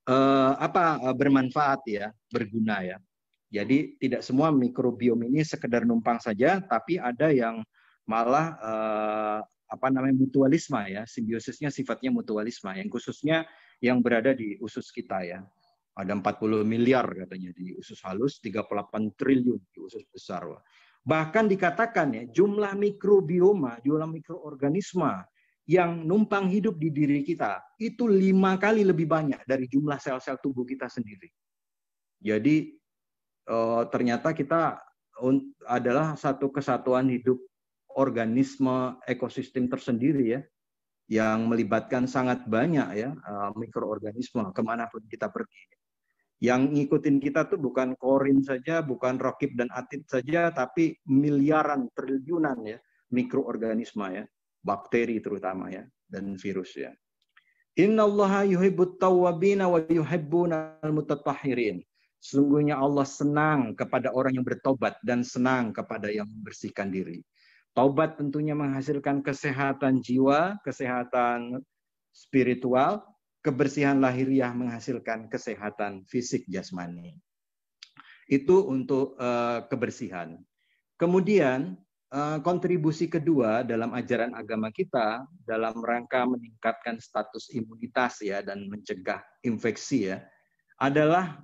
bermanfaat ya, berguna ya. Jadi tidak semua mikrobiom ini sekedar numpang saja, tapi ada yang malah mutualisme ya, simbiosisnya sifatnya mutualisme, yang khususnya yang berada di usus kita ya. Ada 40 miliar katanya di usus halus, 38 triliun di usus besar. Bahkan dikatakan ya, jumlah mikrobioma, jumlah mikroorganisme yang numpang hidup di diri kita itu 5 kali lebih banyak dari jumlah sel-sel tubuh kita sendiri. Jadi ternyata kita adalah satu kesatuan hidup organisme ekosistem tersendiri ya, yang melibatkan sangat banyak ya mikroorganisme kemanapun kita pergi. Yang ngikutin kita tuh bukan korin saja, bukan rokib dan atid saja, tapi miliaran, triliunan ya mikroorganisme ya, bakteri terutama ya, dan virus ya. Innallaha yuhibbut tawwabina wa yuhibbunal mutatahhirin. Sungguhnya Allah senang kepada orang yang bertobat dan senang kepada yang membersihkan diri. Taubat tentunya menghasilkan kesehatan jiwa, kesehatan spiritual, kebersihan lahiriah menghasilkan kesehatan fisik jasmani. Itu untuk kebersihan. Kemudian kontribusi kedua dalam ajaran agama kita dalam rangka meningkatkan status imunitas ya dan mencegah infeksi ya adalah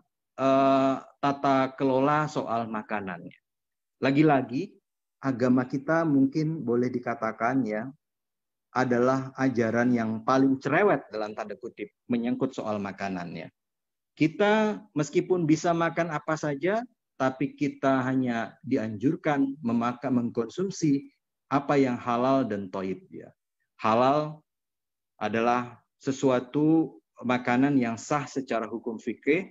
tata kelola soal makanan. Lagi-lagi agama kita mungkin boleh dikatakan ya adalah ajaran yang paling cerewet dalam tanda kutip menyangkut soal makanannya. Kita meskipun bisa makan apa saja, tapi kita hanya dianjurkan mengkonsumsi apa yang halal dan thayyib ya. Halal adalah sesuatu makanan yang sah secara hukum fikih,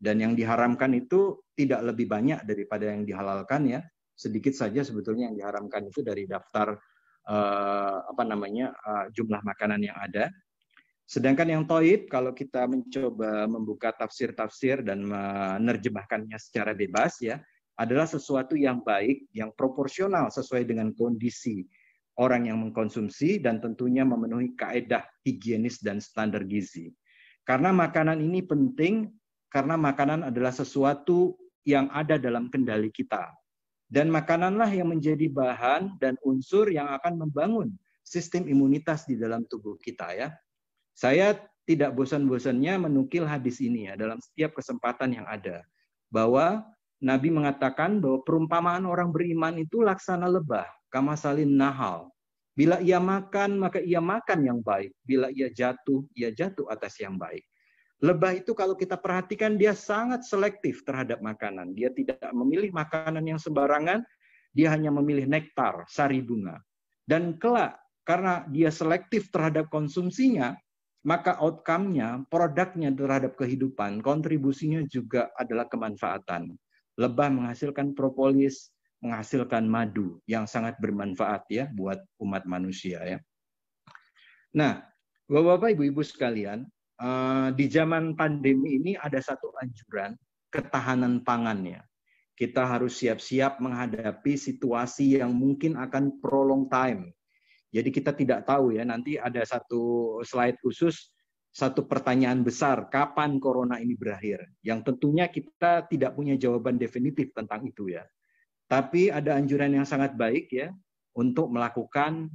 dan yang diharamkan itu tidak lebih banyak daripada yang dihalalkan ya. Sedikit saja sebetulnya yang diharamkan itu dari daftar jumlah makanan yang ada. Sedangkan yang thayyib, kalau kita mencoba membuka tafsir-tafsir dan menerjemahkannya secara bebas ya, adalah sesuatu yang baik, yang proporsional sesuai dengan kondisi orang yang mengkonsumsi dan tentunya memenuhi kaedah higienis dan standar gizi. Karena makanan ini penting, karena makanan adalah sesuatu yang ada dalam kendali kita. Dan makananlah yang menjadi bahan dan unsur yang akan membangun sistem imunitas di dalam tubuh kita ya. Saya tidak bosan-bosannya menukil hadis ini ya dalam setiap kesempatan yang ada. Bahwa Nabi mengatakan bahwa perumpamaan orang beriman itu laksana lebah, kamasalin nahal. Bila ia makan, maka ia makan yang baik. Bila ia jatuh atas yang baik. Lebah itu kalau kita perhatikan dia sangat selektif terhadap makanan. Dia tidak memilih makanan yang sembarangan, dia hanya memilih nektar, sari bunga. Dan kelak, karena dia selektif terhadap konsumsinya, maka outcome-nya, produknya terhadap kehidupan, kontribusinya juga adalah kemanfaatan. Lebah menghasilkan propolis, menghasilkan madu yang sangat bermanfaat ya buat umat manusia ya. Nah, Bapak-bapak, Ibu-ibu sekalian, di zaman pandemi ini ada satu anjuran ketahanan pangannya. Kita harus siap-siap menghadapi situasi yang mungkin akan prolong time. Jadi kita tidak tahu ya, nanti ada satu slide khusus, satu pertanyaan besar, kapan corona ini berakhir? Yang tentunya kita tidak punya jawaban definitif tentang itu ya. Tapi ada anjuran yang sangat baik ya untuk melakukan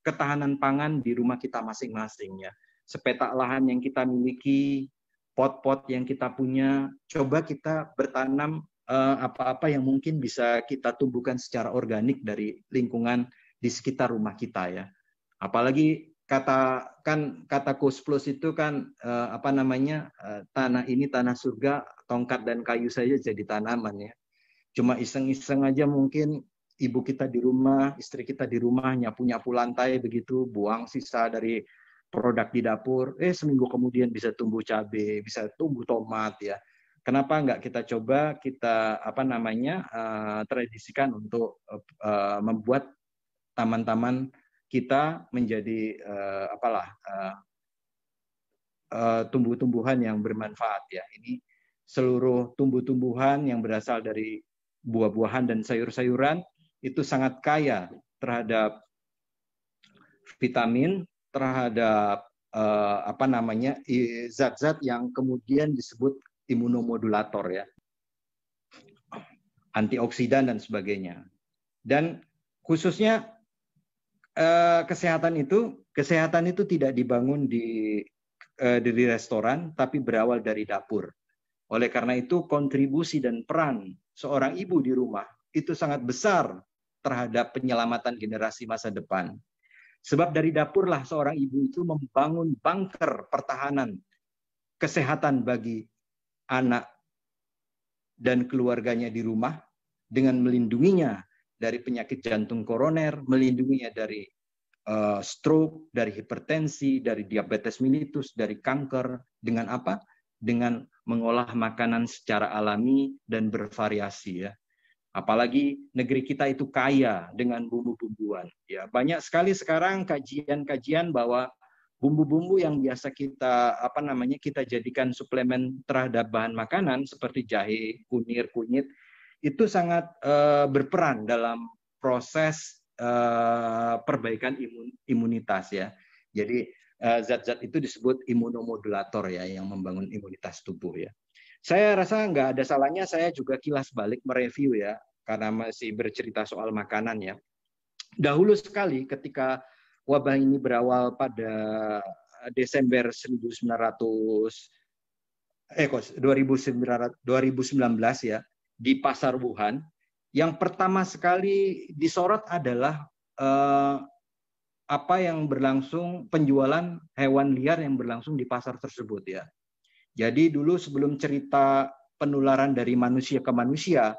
ketahanan pangan di rumah kita masing-masing ya. Sepetak lahan yang kita miliki, pot-pot yang kita punya, coba kita bertanam apa-apa yang mungkin bisa kita tumbuhkan secara organik dari lingkungan di sekitar rumah kita ya. Apalagi kata Kus Plus itu kan tanah ini tanah surga, tongkat dan kayu saja jadi tanaman ya. Cuma iseng-iseng aja mungkin ibu kita di rumah, istri kita di rumah nyapu-nyapu lantai begitu, buang sisa dari produk di dapur, seminggu kemudian bisa tumbuh cabai, bisa tumbuh tomat ya. Kenapa enggak kita coba tradisikan untuk membuat taman-taman kita menjadi tumbuh-tumbuhan yang bermanfaat ya. Ini seluruh tumbuh-tumbuhan yang berasal dari buah-buahan dan sayur-sayuran itu sangat kaya terhadap vitamin, terhadap zat-zat yang kemudian disebut imunomodulator ya, antioksidan dan sebagainya. Dan khususnya kesehatan itu tidak dibangun di restoran, tapi berawal dari dapur. Oleh karena itu, kontribusi dan peran seorang ibu di rumah itu sangat besar terhadap penyelamatan generasi masa depan. Sebab dari dapurlah seorang ibu itu membangun bunker pertahanan kesehatan bagi anak dan keluarganya di rumah dengan melindunginya dari penyakit jantung koroner, melindunginya dari stroke, dari hipertensi, dari diabetes mellitus, dari kanker. Dengan apa? Dengan mengolah makanan secara alami dan bervariasi ya. Apalagi negeri kita itu kaya dengan bumbu-bumbuan. Ya, banyak sekali sekarang kajian-kajian bahwa bumbu-bumbu yang biasa kita jadikan suplemen terhadap bahan makanan seperti jahe, kunir, kunyit itu sangat berperan dalam proses perbaikan imunitas ya. Jadi zat-zat itu disebut imunomodulator ya, yang membangun imunitas tubuh ya. Saya rasa nggak ada salahnya saya juga kilas balik mereview ya, karena masih bercerita soal makanan ya. Dahulu sekali ketika wabah ini berawal pada Desember 2019 ya, di pasar Wuhan, yang pertama sekali disorot adalah penjualan hewan liar yang berlangsung di pasar tersebut ya. Jadi dulu sebelum cerita penularan dari manusia ke manusia,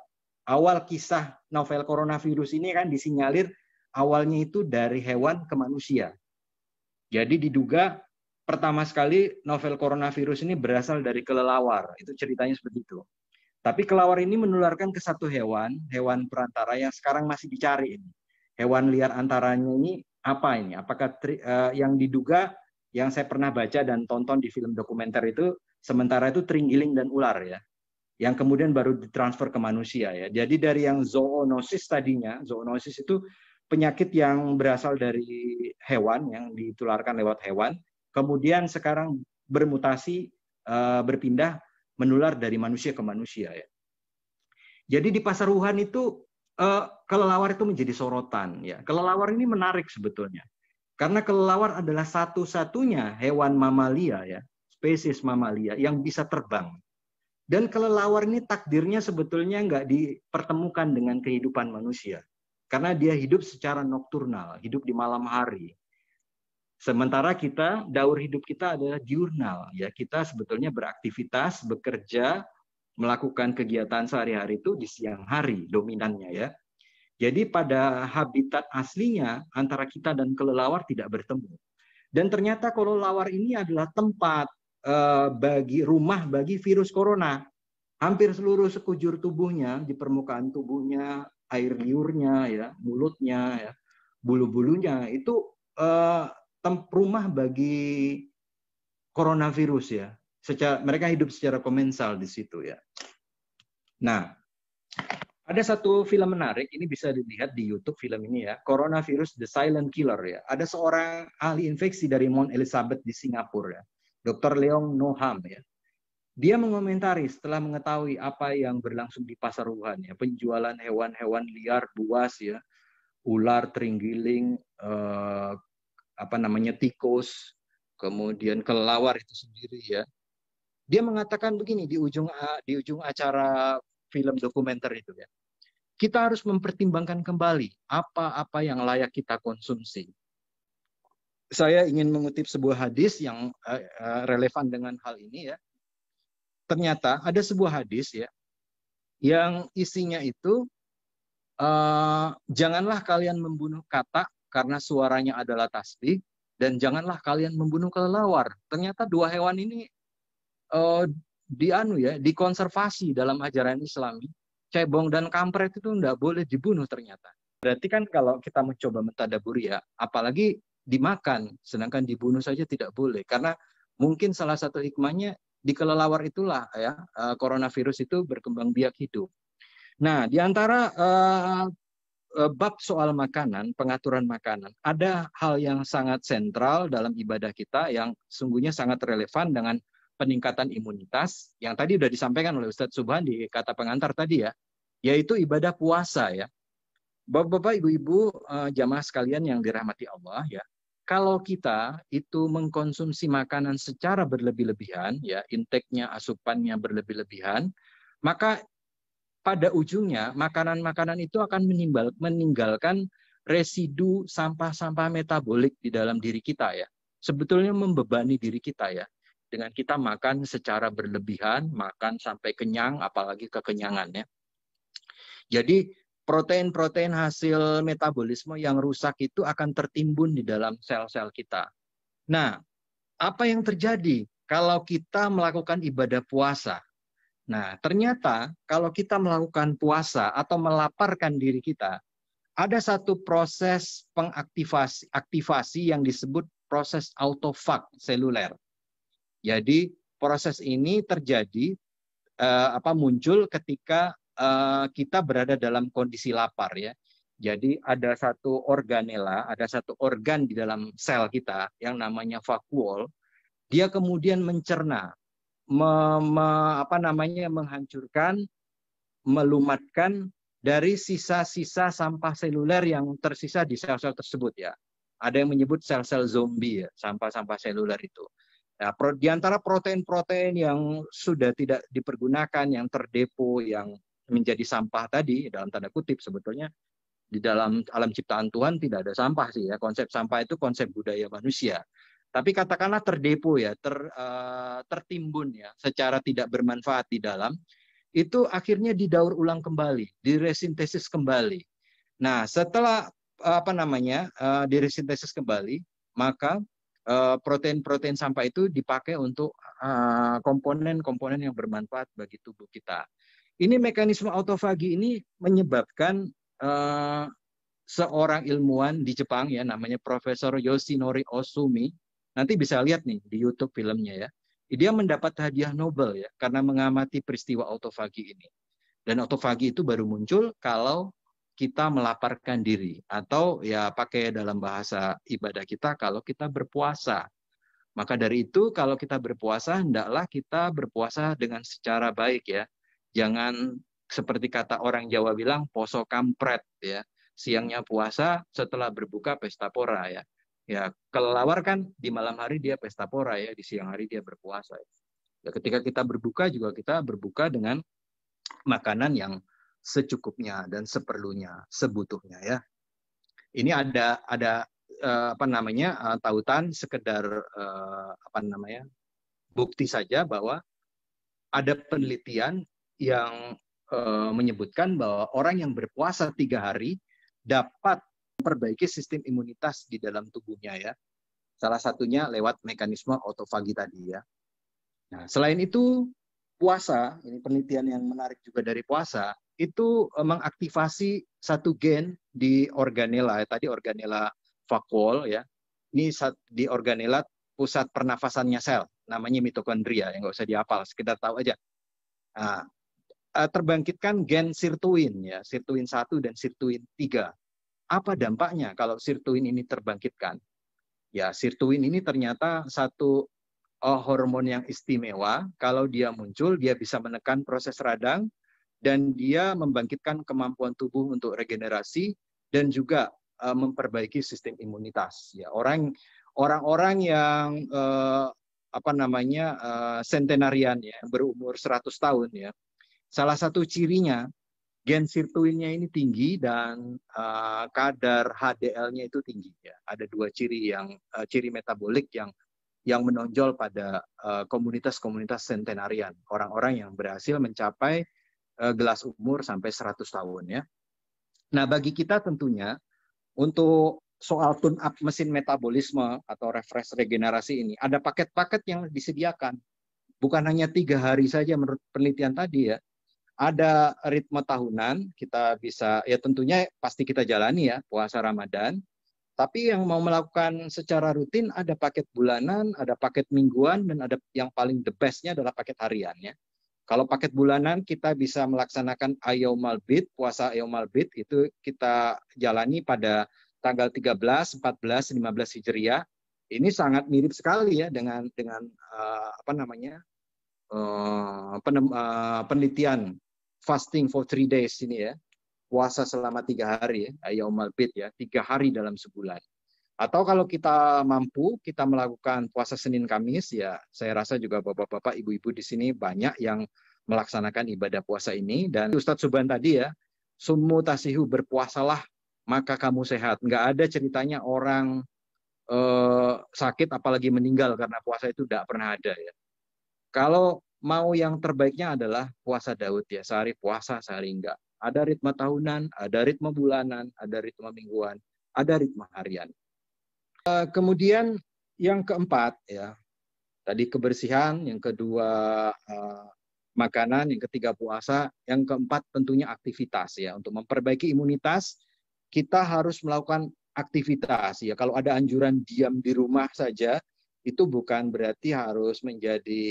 awal kisah novel coronavirus ini kan disinyalir awalnya itu dari hewan ke manusia. Jadi diduga pertama sekali novel coronavirus ini berasal dari kelelawar. Itu ceritanya seperti itu. Tapi kelelawar ini menularkan ke satu hewan perantara yang sekarang masih dicari ini. Hewan liar antaranya ini apa ini? Apakah yang diduga, yang saya pernah baca dan tonton di film dokumenter itu, sementara itu terenggiling dan ular ya, yang kemudian baru ditransfer ke manusia ya. Jadi dari yang zoonosis tadinya, zoonosis itu penyakit yang berasal dari hewan, yang ditularkan lewat hewan, kemudian sekarang bermutasi, berpindah menular dari manusia ke manusia ya. Jadi di pasar Wuhan itu kelelawar itu menjadi sorotan ya. Kelelawar ini menarik sebetulnya, karena kelelawar adalah satu-satunya hewan mamalia ya, spesies mamalia yang bisa terbang. Dan kelelawar ini takdirnya sebetulnya nggak dipertemukan dengan kehidupan manusia. Karena dia hidup secara nokturnal, hidup di malam hari. Sementara kita, daur hidup kita adalah diurnal. Ya, kita sebetulnya beraktivitas, bekerja, melakukan kegiatan sehari-hari itu di siang hari dominannya ya. Jadi pada habitat aslinya antara kita dan kelelawar tidak bertemu. Dan ternyata kelelawar ini adalah tempat rumah bagi virus corona. Hampir seluruh sekujur tubuhnya, di permukaan tubuhnya, air liurnya, ya, mulutnya, ya, bulu-bulunya itu rumah bagi coronavirus ya. Mereka hidup secara komensal di situ ya. Nah, ada satu film menarik, ini bisa dilihat di YouTube film ini ya, Coronavirus The Silent Killer ya. Ada seorang ahli infeksi dari Mount Elizabeth di Singapura ya, Dr. Leong No Ham ya. Dia mengomentari setelah mengetahui apa yang berlangsung di pasar Wuhan ya, penjualan hewan-hewan liar buas ya, ular, terenggiling, tikus, kemudian kelelawar itu sendiri ya. Dia mengatakan begini di ujung acara film dokumenter itu ya. Kita harus mempertimbangkan kembali apa-apa yang layak kita konsumsi. Saya ingin mengutip sebuah hadis yang relevan dengan hal ini ya. Ternyata ada sebuah hadis ya yang isinya itu janganlah kalian membunuh katak karena suaranya adalah tasbih, dan janganlah kalian membunuh kelelawar. Ternyata dua hewan ini dikonservasi dalam ajaran Islami. Cebong dan kampret itu tidak boleh dibunuh ternyata. Berarti kan kalau kita mencoba mentadaburi ya, apalagi dimakan, sedangkan dibunuh saja tidak boleh. Karena mungkin salah satu hikmahnya di kelelawar itulah ya coronavirus itu berkembang biak hidup. Nah, di antara bab soal makanan, pengaturan makanan, ada hal yang sangat sentral dalam ibadah kita yang sungguhnya sangat relevan dengan peningkatan imunitas yang tadi sudah disampaikan oleh Ustadz Subhan di kata pengantar tadi ya, yaitu ibadah puasa ya. Bapak-bapak, ibu-ibu, jamaah sekalian yang dirahmati Allah ya, kalau kita itu mengkonsumsi makanan secara berlebih-lebihan ya, intake-nya, asupannya berlebih-lebihan, maka pada ujungnya makanan-makanan itu akan meninggalkan residu sampah-sampah metabolik di dalam diri kita ya. Sebetulnya membebani diri kita ya. Dengan kita makan secara berlebihan, makan sampai kenyang, apalagi kekenyangan ya. Jadi protein-protein hasil metabolisme yang rusak itu akan tertimbun di dalam sel-sel kita. Nah, apa yang terjadi kalau kita melakukan ibadah puasa? Nah, ternyata kalau kita melakukan puasa atau melaparkan diri kita, ada satu proses aktivasi yang disebut proses autofag seluler. Jadi proses ini terjadi muncul ketika kita berada dalam kondisi lapar ya. Jadi ada satu organela, ada satu organ di dalam sel kita yang namanya vakuol. Dia kemudian mencerna, menghancurkan, melumatkan dari sisa-sisa sampah seluler yang tersisa di sel-sel tersebut ya. Ada yang menyebut sel-sel zombie ya, sampah-sampah seluler itu. Nah, di antara protein-protein yang sudah tidak dipergunakan, yang terdepo, yang menjadi sampah tadi, dalam tanda kutip sebetulnya, di dalam alam ciptaan Tuhan tidak ada sampah sih ya. Konsep sampah itu konsep budaya manusia. Tapi katakanlah terdepo ya, tertimbun ya, secara tidak bermanfaat di dalam, itu akhirnya didaur ulang kembali, diresintesis kembali. Nah, setelah diresintesis kembali, maka protein-protein sampah itu dipakai untuk komponen-komponen yang bermanfaat bagi tubuh kita. Ini mekanisme autofagi ini menyebabkan seorang ilmuwan di Jepang ya, namanya Profesor Yoshinori Ohsumi. Nanti bisa lihat nih di YouTube filmnya ya. Dia mendapat hadiah Nobel ya karena mengamati peristiwa autofagi ini. Dan autofagi itu baru muncul kalau kita melaparkan diri atau ya pakai dalam bahasa ibadah kita kalau kita berpuasa. Maka dari itu kalau kita berpuasa hendaklah kita berpuasa dengan secara baik ya. Jangan seperti kata orang Jawa bilang poso kampret ya. Siangnya puasa, setelah berbuka pesta pora ya. Ya, kelelawar kan di malam hari dia pesta pora ya, di siang hari dia berpuasa. Ya, ketika kita berbuka juga kita berbuka dengan makanan yang secukupnya dan seperlunya, sebutuhnya ya. Ini ada tautan sekedar bukti saja bahwa ada penelitian yang menyebutkan bahwa orang yang berpuasa 3 hari dapat memperbaiki sistem imunitas di dalam tubuhnya ya. Salah satunya lewat mekanisme autofagi tadi ya. Nah, selain itu puasa, ini penelitian yang menarik juga dari puasa, itu mengaktifasi satu gen di organela, tadi organela vakuol ya. Ini di organela pusat pernafasannya sel, namanya mitokondria, yang nggak usah dihafal, sekedar tahu aja. Nah, terbangkitkan gen sirtuin ya, sirtuin 1 dan sirtuin 3. Apa dampaknya kalau sirtuin ini terbangkitkan? Ya, sirtuin ini ternyata satu hormon yang istimewa. Kalau dia muncul, dia bisa menekan proses radang dan dia membangkitkan kemampuan tubuh untuk regenerasi dan juga memperbaiki sistem imunitas. Ya, orang-orang yang centenarian ya, berumur 100 tahun ya. Salah satu cirinya gen sirtuinnya ini tinggi dan kadar HDL-nya itu tinggi ya. Ada 2 ciri ciri metabolik yang menonjol pada komunitas-komunitas centenarian, orang-orang yang berhasil mencapai gelas umur sampai 100 tahun ya. Nah, bagi kita tentunya untuk soal tune up mesin metabolisme atau refresh regenerasi ini ada paket-paket yang disediakan. Bukan hanya 3 hari saja menurut penelitian tadi ya. Ada ritme tahunan, kita bisa, ya tentunya pasti kita jalani ya, puasa Ramadan. Tapi yang mau melakukan secara rutin, ada paket bulanan, ada paket mingguan, dan ada yang paling the best-nya adalah paket harian ya. Kalau paket bulanan kita bisa melaksanakan Ayyamul Bid, puasa Ayyamul Bid itu kita jalani pada tanggal 13, 14, 15 Hijriah. Ini sangat mirip sekali ya dengan penelitian fasting for 3 days ini ya. Puasa selama 3 hari ya, Ayyamul Bid ya, 3 hari dalam sebulan. Atau kalau kita mampu, kita melakukan puasa Senin Kamis, ya saya rasa juga bapak-bapak, ibu-ibu di sini banyak yang melaksanakan ibadah puasa ini. Dan Ustadz Subhan tadi ya, summu tasihu, berpuasalah maka kamu sehat. Nggak ada ceritanya orang sakit apalagi meninggal karena puasa, itu tidak pernah ada ya. Kalau mau yang terbaiknya adalah puasa Daud ya, sehari puasa, sehari enggak. Ada ritme tahunan, ada ritme bulanan, ada ritme mingguan, ada ritme harian. Kemudian yang keempat ya, tadi kebersihan, yang kedua makanan, yang ketiga puasa, yang keempat tentunya aktivitas ya. Untuk memperbaiki imunitas kita harus melakukan aktivitas ya. Kalau ada anjuran diam di rumah saja, itu bukan berarti harus menjadi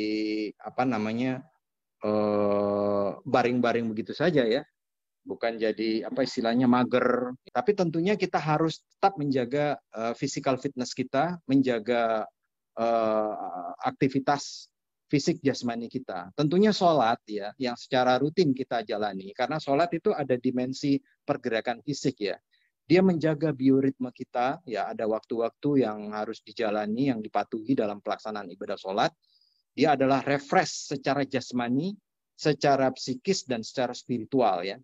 baring-baring begitu saja ya. Bukan jadi istilahnya mager, tapi tentunya kita harus tetap menjaga physical fitness kita, menjaga aktivitas fisik jasmani kita. Tentunya sholat ya, yang secara rutin kita jalani, karena sholat itu ada dimensi pergerakan fisik ya. Dia menjaga bioritme kita ya, ada waktu-waktu yang harus dijalani, yang dipatuhi dalam pelaksanaan ibadah sholat. Dia adalah refresh secara jasmani, secara psikis dan secara spiritual ya.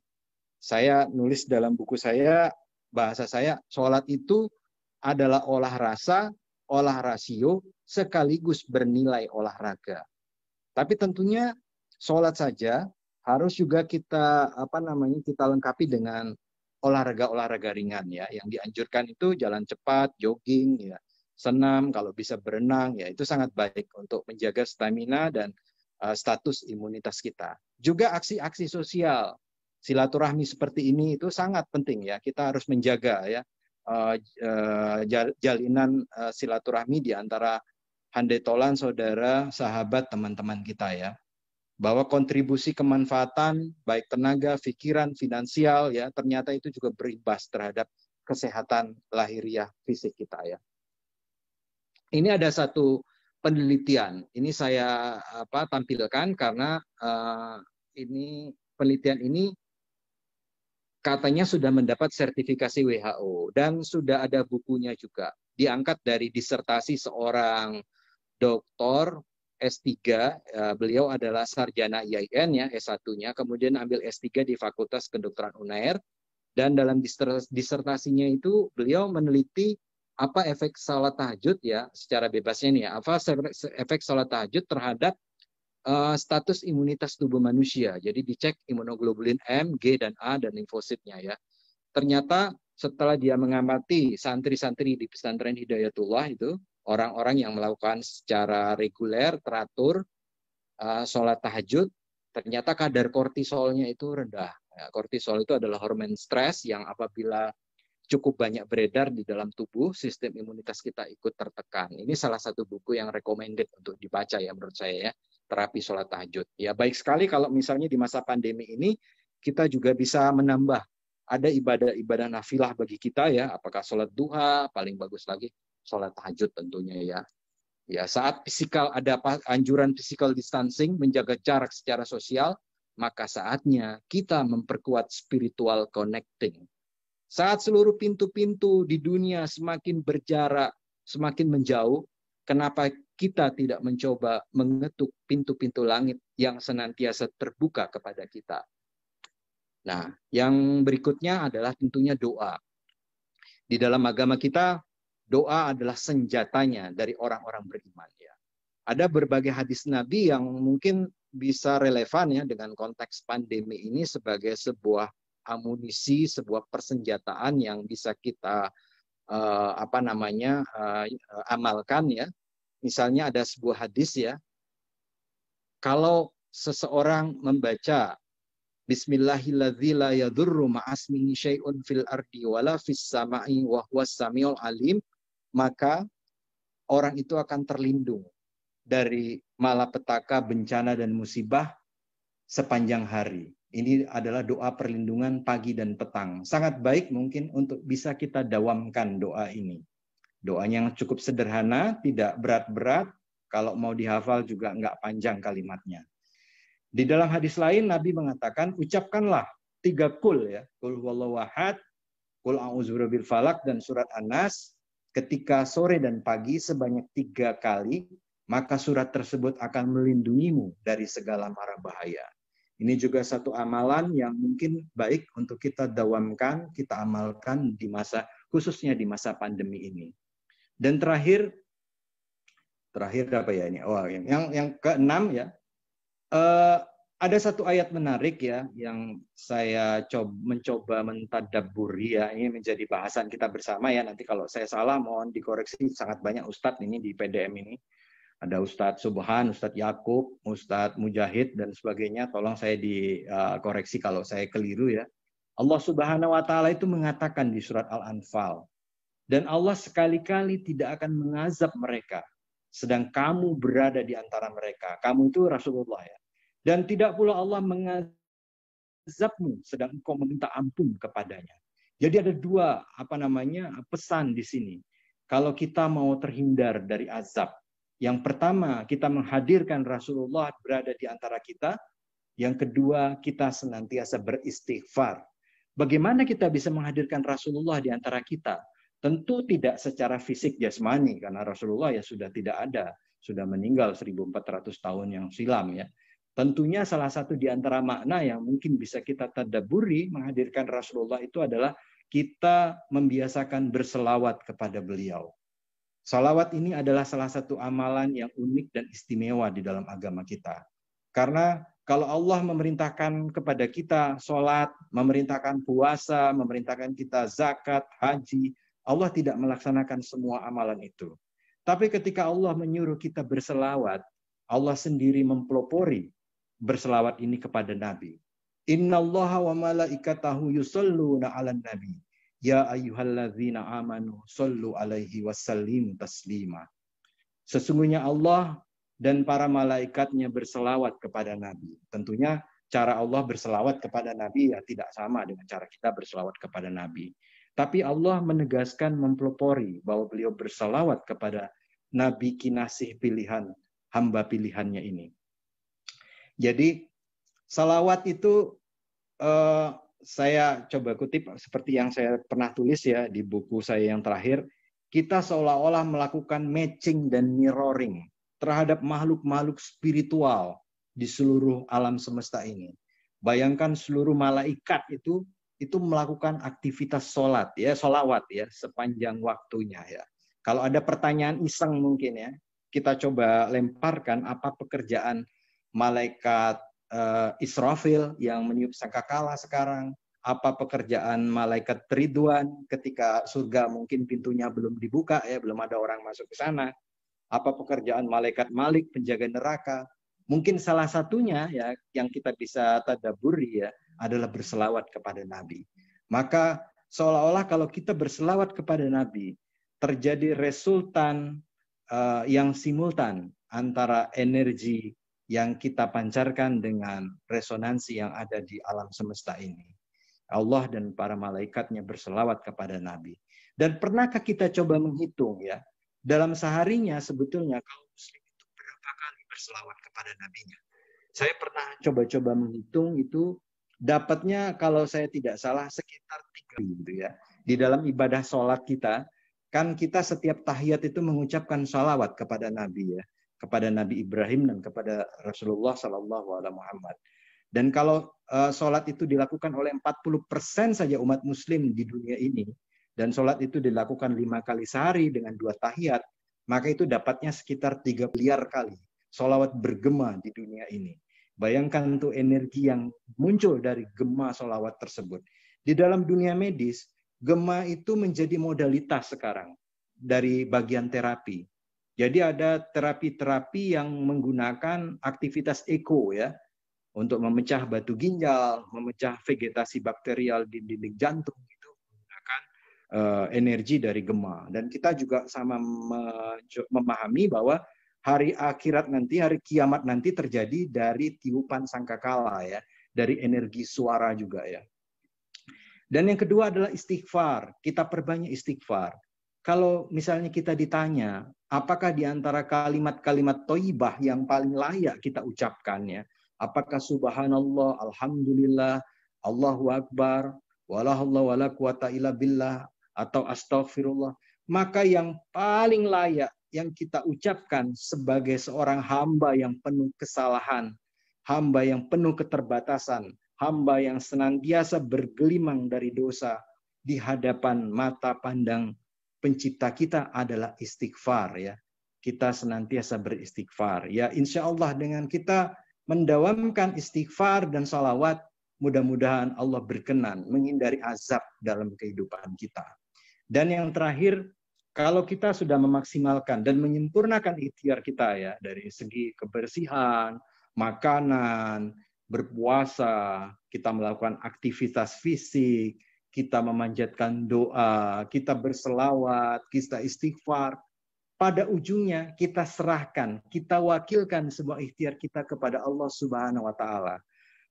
Saya nulis dalam buku saya, bahasa saya, sholat itu adalah olah rasa, olah rasio, sekaligus bernilai olahraga. Tapi tentunya sholat saja harus juga kita kita lengkapi dengan olahraga-olahraga ringan ya. Yang dianjurkan itu jalan cepat, jogging, ya, senam, kalau bisa berenang, ya itu sangat baik untuk menjaga stamina dan status imunitas kita. Juga aksi-aksi sosial. Silaturahmi seperti ini itu sangat penting ya. Kita harus menjaga ya jalinan silaturahmi di antara handai tolan, saudara, sahabat, teman-teman kita ya. Bahwa kontribusi kemanfaatan baik tenaga, pikiran, finansial ya, ternyata itu juga berimbas terhadap kesehatan lahiriah fisik kita ya. Ini ada satu penelitian. Ini saya tampilkan karena ini penelitian ini katanya sudah mendapat sertifikasi WHO dan sudah ada bukunya juga. Diangkat dari disertasi seorang doktor S3, beliau adalah sarjana IAIN ya, S1-nya, kemudian ambil S3 di Fakultas Kedokteran UNAIR, dan dalam disertasinya itu beliau meneliti apa efek salat tahajud ya, secara bebasnya nih ya, apa efek salat tahajud terhadap status imunitas tubuh manusia. Jadi dicek imunoglobulin M, G, dan A, dan limfositnya ya. Ternyata setelah dia mengamati santri-santri di pesantren Hidayatullah itu, orang-orang yang melakukan secara reguler, teratur, sholat tahajud, ternyata kadar kortisolnya itu rendah. Ya, kortisol itu adalah hormon stres yang apabila cukup banyak beredar di dalam tubuh, sistem imunitas kita ikut tertekan. Ini salah satu buku yang recommended untuk dibaca ya menurut saya ya, terapi sholat tahajud. Ya baik sekali kalau misalnya di masa pandemi ini kita juga bisa menambah, ada ibadah-ibadah nafilah bagi kita ya, apakah sholat duha, paling bagus lagi sholat tahajud tentunya ya. Ya saat ada anjuran physical distancing, menjaga jarak secara sosial, maka saatnya kita memperkuat spiritual connecting. Saat seluruh pintu-pintu di dunia semakin berjarak, semakin menjauh, kenapa kita tidak mencoba mengetuk pintu-pintu langit yang senantiasa terbuka kepada kita? Nah, yang berikutnya adalah tentunya doa. Di dalam agama kita, doa adalah senjatanya dari orang-orang beriman. Ya. Ada berbagai hadis Nabi yang mungkin bisa relevan ya dengan konteks pandemi ini sebagai sebuah amunisi, sebuah persenjataan yang bisa kita amalkan ya. Misalnya ada sebuah hadis ya, kalau seseorang membaca Bismillahilladzi la yadurru ma'asmihi syai'un fil ardi wala fis sama'i wa huwas samiul alim, maka orang itu akan terlindung dari malapetaka, bencana dan musibah sepanjang hari. Ini adalah doa perlindungan pagi dan petang. Sangat baik mungkin untuk bisa kita dawamkan doa ini. Doanya yang cukup sederhana, tidak berat-berat. Kalau mau dihafal juga nggak panjang kalimatnya. Di dalam hadis lain Nabi mengatakan, ucapkanlah 3 kul ya. Kul huwallahu ahad, kul a'udzu birabbil falaq dan surat An-Nas ketika sore dan pagi sebanyak 3 kali, maka surat tersebut akan melindungimu dari segala mara bahaya. Ini juga satu amalan yang mungkin baik untuk kita dawamkan, kita amalkan di masa, khususnya di masa pandemi ini. Dan terakhir apa ya ini? Oh, yang keenam ya. Ada satu ayat menarik ya yang saya mencoba mentadabburi ya. Ini menjadi bahasan kita bersama ya. Nanti kalau saya salah mohon dikoreksi, sangat banyak ustadz ini di PDM ini. Ada Ustadz Subhan, Ustadz Yakub, Ustadz Mujahid, dan sebagainya. Tolong saya dikoreksi kalau saya keliru ya. Allah Subhanahu wa Ta'ala itu mengatakan di surat Al-Anfal, dan Allah sekali-kali tidak akan mengazab mereka, sedang kamu berada di antara mereka. Kamu itu Rasulullah ya. Dan tidak pula Allah mengazabmu, sedang engkau meminta ampun kepadanya. Jadi ada 2 pesan di sini. Kalau kita mau terhindar dari azab, yang pertama, kita menghadirkan Rasulullah berada di antara kita. Yang kedua, kita senantiasa beristighfar. Bagaimana kita bisa menghadirkan Rasulullah di antara kita? Tentu tidak secara fisik jasmani, karena Rasulullah ya sudah tidak ada. Sudah meninggal 1400 tahun yang silam ya. Tentunya salah satu di antara makna yang mungkin bisa kita tadabburi menghadirkan Rasulullah itu adalah kita membiasakan berselawat kepada beliau. Salawat ini adalah salah satu amalan yang unik dan istimewa di dalam agama kita. Karena kalau Allah memerintahkan kepada kita sholat, memerintahkan puasa, memerintahkan kita zakat, haji, Allah tidak melaksanakan semua amalan itu. Tapi ketika Allah menyuruh kita berselawat, Allah sendiri mempelopori berselawat ini kepada Nabi. Innallaha wa malaikatahu yusholluna 'alan nabi. Ya ayyuhalladzina amanu shollu alaihi wasallimu taslima. Sesungguhnya Allah dan para malaikatnya berselawat kepada Nabi. Tentunya cara Allah berselawat kepada Nabi ya tidak sama dengan cara kita berselawat kepada Nabi. Tapi Allah menegaskan mempelopori bahwa beliau berselawat kepada Nabi kinasih pilihan, hamba pilihannya ini. Jadi salawat itu saya coba kutip seperti yang saya pernah tulis ya di buku saya yang terakhir, kita seolah-olah melakukan matching dan mirroring terhadap makhluk-makhluk spiritual di seluruh alam semesta ini. Bayangkan seluruh malaikat itu melakukan aktivitas sholat ya, sholawat ya sepanjang waktunya ya. Kalau ada pertanyaan iseng mungkin ya, kita coba lemparkan apa pekerjaan malaikat Israfil yang meniup sangkakala sekarang, apa pekerjaan malaikat Ridwan ketika surga mungkin pintunya belum dibuka ya, belum ada orang masuk ke sana, apa pekerjaan malaikat Malik penjaga neraka. Mungkin salah satunya ya yang kita bisa tadabburi ya adalah berselawat kepada Nabi. Maka seolah-olah kalau kita berselawat kepada Nabi terjadi resultan yang simultan antara energi yang kita pancarkan dengan resonansi yang ada di alam semesta ini. Allah dan para malaikatnya berselawat kepada Nabi. Dan pernahkah kita coba menghitung ya, dalam seharinya sebetulnya kaum muslim itu berapa kali berselawat kepada nabinya? Saya pernah coba-coba menghitung itu, dapatnya kalau saya tidak salah sekitar 3 gitu ya. Di dalam ibadah sholat kita, kan kita setiap tahiyat itu mengucapkan salawat kepada Nabi ya, kepada Nabi Ibrahim dan kepada Rasulullah Sallallahu Alaihi Muhammad. Dan kalau sholat itu dilakukan oleh 40% saja umat muslim di dunia ini, dan sholat itu dilakukan 5 kali sehari dengan 2 tahiyat, maka itu dapatnya sekitar 3 miliar kali sholawat bergema di dunia ini. Bayangkan tuh energi yang muncul dari gema sholawat tersebut. Di dalam dunia medis, gema itu menjadi modalitas sekarang dari bagian terapi. Jadi ada terapi-terapi yang menggunakan aktivitas eko ya, untuk memecah batu ginjal, memecah vegetasi bakterial di dinding jantung, itu menggunakan energi dari gema. Dan kita juga sama memahami bahwa hari akhirat nanti, hari kiamat nanti terjadi dari tiupan sangkakala ya, dari energi suara juga ya. Dan yang kedua adalah istighfar. Kita perbanyak istighfar. Kalau misalnya kita ditanya, apakah di antara kalimat-kalimat thayyibah yang paling layak kita ucapkan ya? Apakah subhanallah, alhamdulillah, Allahu akbar, wala haula wala quwata illa billah, atau astaghfirullah? Maka yang paling layak yang kita ucapkan sebagai seorang hamba yang penuh kesalahan, hamba yang penuh keterbatasan, hamba yang senantiasa bergelimang dari dosa di hadapan mata pandang pencipta kita adalah istighfar ya. Kita senantiasa beristighfar ya. Insya Allah dengan kita mendawamkan istighfar dan salawat, mudah-mudahan Allah berkenan menghindari azab dalam kehidupan kita. Dan yang terakhir, kalau kita sudah memaksimalkan dan menyempurnakan ikhtiar kita ya, dari segi kebersihan, makanan, berpuasa, kita melakukan aktivitas fisik, kita memanjatkan doa, kita berselawat, kita istighfar. Pada ujungnya kita serahkan, kita wakilkan sebuah ikhtiar kita kepada Allah Subhanahu wa taala.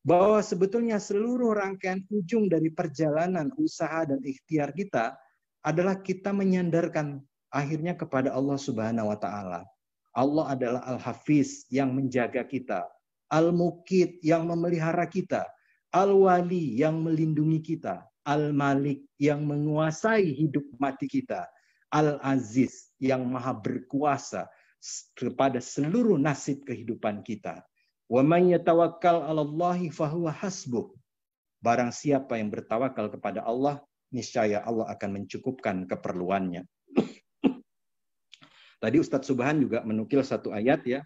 Bahwa sebetulnya seluruh rangkaian ujung dari perjalanan usaha dan ikhtiar kita adalah kita menyandarkan akhirnya kepada Allah Subhanahu wa taala. Allah adalah Al-Hafiz yang menjaga kita, Al-Muqit yang memelihara kita, Al-Wali yang melindungi kita, Al-Malik yang menguasai hidup mati kita, Al-Aziz yang maha berkuasa kepada seluruh nasib kehidupan kita. Wa man yatawakkal 'alallahi fahuwa hasbuh. Barang siapa yang bertawakal kepada Allah, niscaya Allah akan mencukupkan keperluannya. Tadi Ustadz Subhan juga menukil satu ayat ya.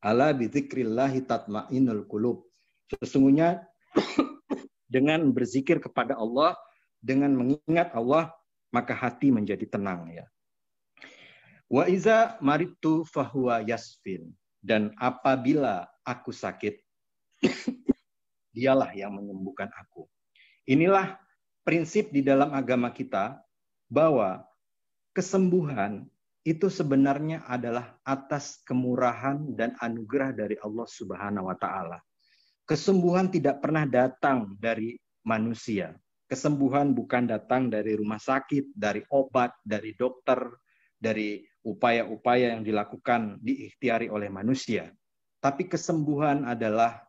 Ala bidzikrillahi tatma'innul qulub. Sesungguhnya dengan berzikir kepada Allah, dengan mengingat Allah, maka hati menjadi tenang ya. Wa iza maridtu fahuwa yasfin. Dan apabila aku sakit, dialah yang menyembuhkan aku. Inilah prinsip di dalam agama kita, bahwa kesembuhan itu sebenarnya adalah atas kemurahan dan anugerah dari Allah Subhanahu wa taala. Kesembuhan tidak pernah datang dari manusia. Kesembuhan bukan datang dari rumah sakit, dari obat, dari dokter, dari upaya-upaya yang dilakukan diikhtiari oleh manusia. Tapi kesembuhan adalah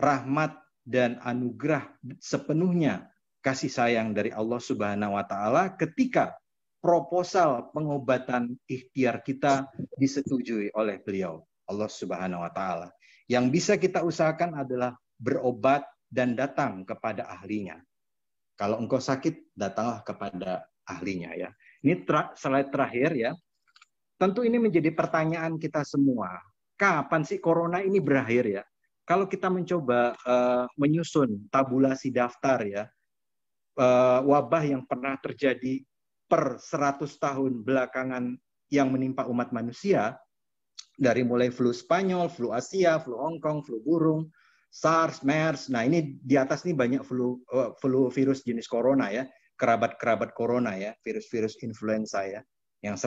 rahmat dan anugerah sepenuhnya kasih sayang dari Allah Subhanahu wa taala ketika proposal pengobatan ikhtiar kita disetujui oleh beliau, Allah Subhanahu wa taala. Yang bisa kita usahakan adalah berobat dan datang kepada ahlinya. Kalau engkau sakit, datanglah kepada ahlinya ya. Ini slide terakhir ya. Tentu ini menjadi pertanyaan kita semua. Kapan sih corona ini berakhir ya? Kalau kita mencoba menyusun tabulasi daftar ya, wabah yang pernah terjadi per 100 tahun belakangan yang menimpa umat manusia, dari mulai flu Spanyol, flu Asia, flu Hong Kong, flu burung, SARS, MERS. Nah ini di atas nih banyak flu virus jenis corona ya, kerabat-kerabat corona ya, virus-virus influenza ya. Yang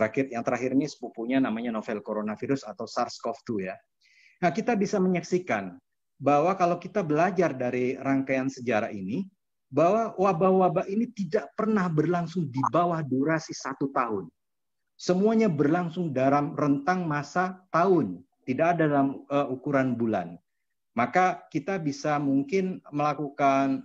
terakhir ini sepupunya namanya novel coronavirus atau SARS-CoV-2 ya. Nah kita bisa menyaksikan bahwa kalau kita belajar dari rangkaian sejarah ini, bahwa wabah-wabah ini tidak pernah berlangsung di bawah durasi 1 tahun. Semuanya berlangsung dalam rentang masa tahun, tidak ada dalam ukuran bulan. Maka kita bisa mungkin melakukan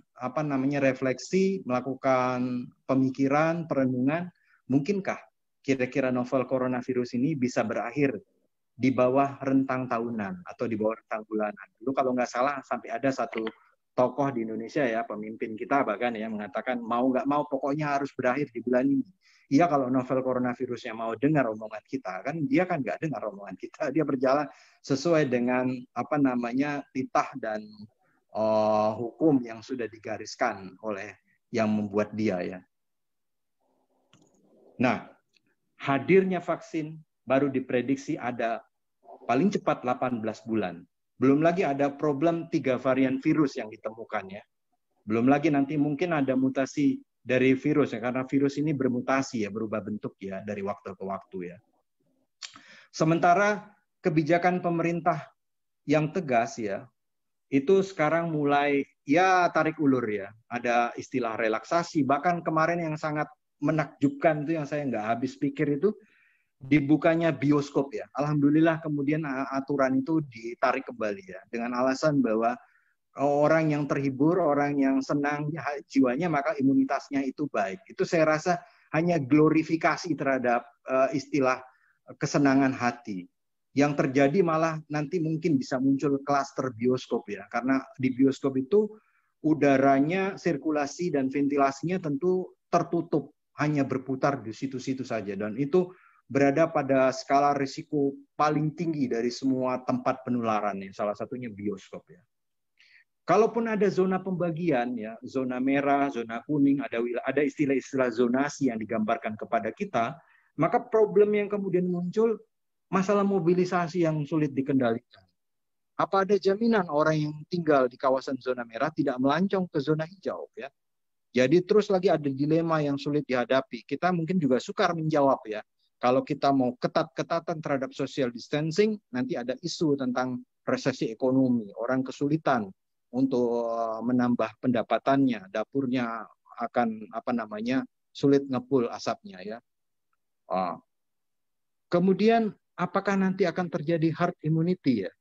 refleksi, melakukan pemikiran, perenungan, mungkinkah kira-kira novel coronavirus ini bisa berakhir di bawah rentang tahunan atau di bawah rentang bulanan. Dulu kalau nggak salah sampai ada satu tokoh di Indonesia ya, pemimpin kita bahkan ya, mengatakan mau nggak mau pokoknya harus berakhir di bulan ini. Iya, kalau novel coronavirusnya mau dengar omongan kita, kan dia kan nggak dengar omongan kita, dia berjalan sesuai dengan titah dan hukum yang sudah digariskan oleh yang membuat dia ya. Nah, hadirnya vaksin baru diprediksi ada paling cepat 18 bulan. Belum lagi ada problem 3 varian virus yang ditemukan ya. Belum lagi nanti mungkin ada mutasi dari virus ya, karena virus ini bermutasi ya, berubah bentuk ya dari waktu ke waktu ya. Sementara kebijakan pemerintah yang tegas ya, itu sekarang mulai ya tarik ulur ya. Ada istilah relaksasi. Bahkan kemarin yang sangat menakjubkan itu yang saya nggak habis pikir itu dibukanya bioskop ya. Alhamdulillah kemudian aturan itu ditarik kembali ya. Dengan alasan bahwa orang yang terhibur, orang yang senang jiwanya maka imunitasnya itu baik. Itu saya rasa hanya glorifikasi terhadap istilah kesenangan hati. Yang terjadi malah nanti mungkin bisa muncul klaster bioskop ya, karena di bioskop itu udaranya, sirkulasi dan ventilasinya tentu tertutup, hanya berputar di situ-situ saja, dan itu berada pada skala risiko paling tinggi dari semua tempat penularan ya, salah satunya bioskop ya. Kalaupun ada zona pembagian ya, zona merah, zona kuning, ada istilah-istilah zonasi yang digambarkan kepada kita, maka problem yang kemudian muncul masalah mobilisasi yang sulit dikendalikan. Apa ada jaminan orang yang tinggal di kawasan zona merah tidak melancong ke zona hijau ya? Jadi terus lagi ada dilema yang sulit dihadapi. Kita mungkin juga sukar menjawab ya. Kalau kita mau ketat-ketatan terhadap social distancing, nanti ada isu tentang resesi ekonomi, orang kesulitan untuk menambah pendapatannya, dapurnya akan sulit ngepul asapnya ya. Kemudian apakah nanti akan terjadi herd immunity ya?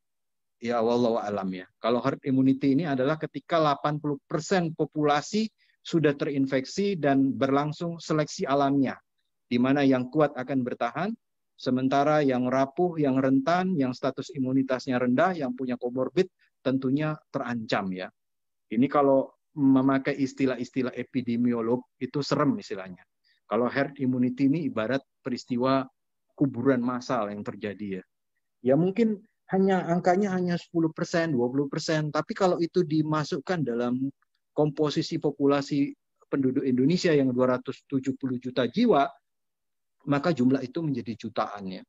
Ya wallahu alam ya. Kalau herd immunity ini adalah ketika 80% populasi sudah terinfeksi dan berlangsung seleksi alamiah, di mana yang kuat akan bertahan, sementara yang rapuh, yang rentan, yang status imunitasnya rendah, yang punya komorbid tentunya terancam ya. Ini kalau memakai istilah-istilah epidemiolog itu serem istilahnya. Kalau herd immunity ini ibarat peristiwa kuburan massal yang terjadi ya. Ya mungkin angkanya hanya 10%, 20%, tapi kalau itu dimasukkan dalam komposisi populasi penduduk Indonesia yang 270 juta jiwa, maka jumlah itu menjadi jutaan ya.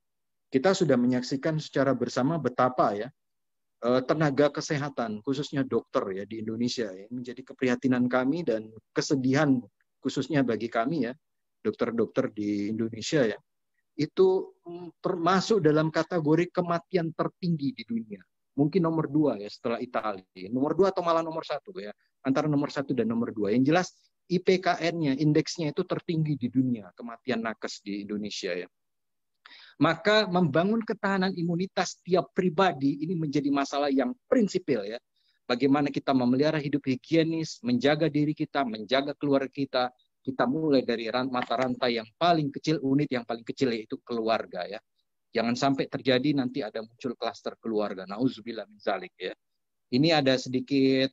Kita sudah menyaksikan secara bersama betapa ya tenaga kesehatan, khususnya dokter ya di Indonesia ya, menjadi keprihatinan kami dan kesedihan khususnya bagi kami ya, dokter-dokter di Indonesia ya, itu termasuk dalam kategori kematian tertinggi di dunia. Mungkin nomor 2 ya setelah Italia. Nomor 2 atau malah nomor 1 ya. Antara nomor 1 dan nomor 2. Yang jelas IPKN-nya, indeksnya itu tertinggi di dunia. Kematian nakes di Indonesia ya. Maka membangun ketahanan imunitas tiap pribadi ini menjadi masalah yang prinsipil ya. Bagaimana kita memelihara hidup higienis, menjaga diri kita, menjaga keluarga kita. Kita mulai dari mata rantai yang paling kecil, unit yang paling kecil yaitu keluarga ya. Jangan sampai terjadi nanti ada muncul klaster keluarga. Nauzubillah min zalik ya. Ini ada sedikit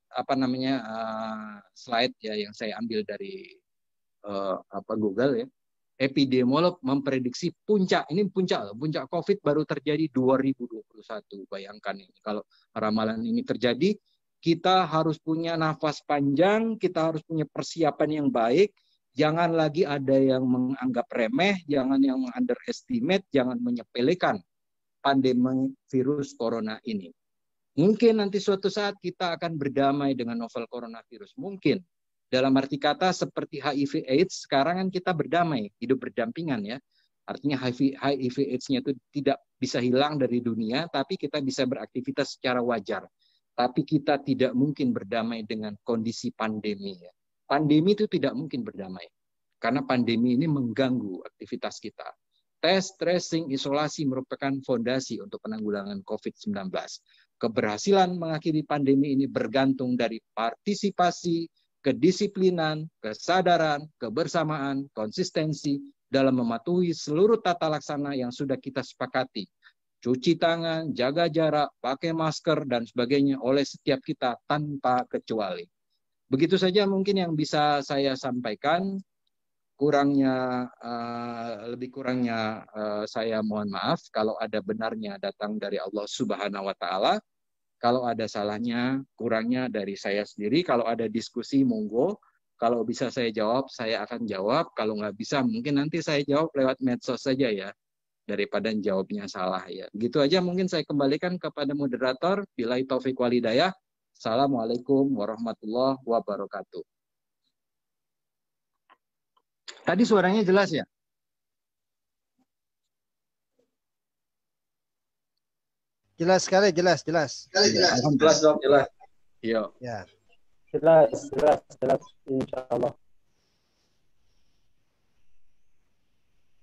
slide ya yang saya ambil dari Google ya. Epidemiolog memprediksi puncak COVID baru terjadi 2021. Bayangkan ini kalau ramalan ini terjadi, kita harus punya nafas panjang, kita harus punya persiapan yang baik. Jangan lagi ada yang menganggap remeh, jangan yang underestimate, jangan menyepelekan pandemi virus corona ini. Mungkin nanti suatu saat kita akan berdamai dengan novel coronavirus. Mungkin. Dalam arti kata seperti HIV AIDS, sekarang kan kita berdamai, hidup berdampingan ya. Artinya HIV AIDS-nya itu tidak bisa hilang dari dunia, tapi kita bisa beraktivitas secara wajar. Tapi kita tidak mungkin berdamai dengan kondisi pandemi ya. Pandemi itu tidak mungkin berdamai. Karena pandemi ini mengganggu aktivitas kita. Tes, tracing, isolasi merupakan fondasi untuk penanggulangan COVID-19. Keberhasilan mengakhiri pandemi ini bergantung dari partisipasi, kedisiplinan, kesadaran, kebersamaan, konsistensi dalam mematuhi seluruh tata laksana yang sudah kita sepakati. Cuci tangan, jaga jarak, pakai masker, dan sebagainya oleh setiap kita tanpa kecuali. Begitu saja mungkin yang bisa saya sampaikan. Lebih kurangnya saya mohon maaf. Kalau ada benarnya datang dari Allah Subhanahu wa Ta'ala. Kalau ada salahnya, kurangnya dari saya sendiri. Kalau ada diskusi, monggo. Kalau bisa saya jawab, saya akan jawab. Kalau nggak bisa, mungkin nanti saya jawab lewat medsos saja ya. Daripada jawabnya salah ya. Begitu aja mungkin saya kembalikan kepada moderator. Billahi taufiq wal hidayah. Assalamualaikum warahmatullahi wabarakatuh. Tadi suaranya jelas ya? Jelas sekali, jelas, jelas. Jelas dok, jelas. Iya. Ya. Jelas, insya Allah.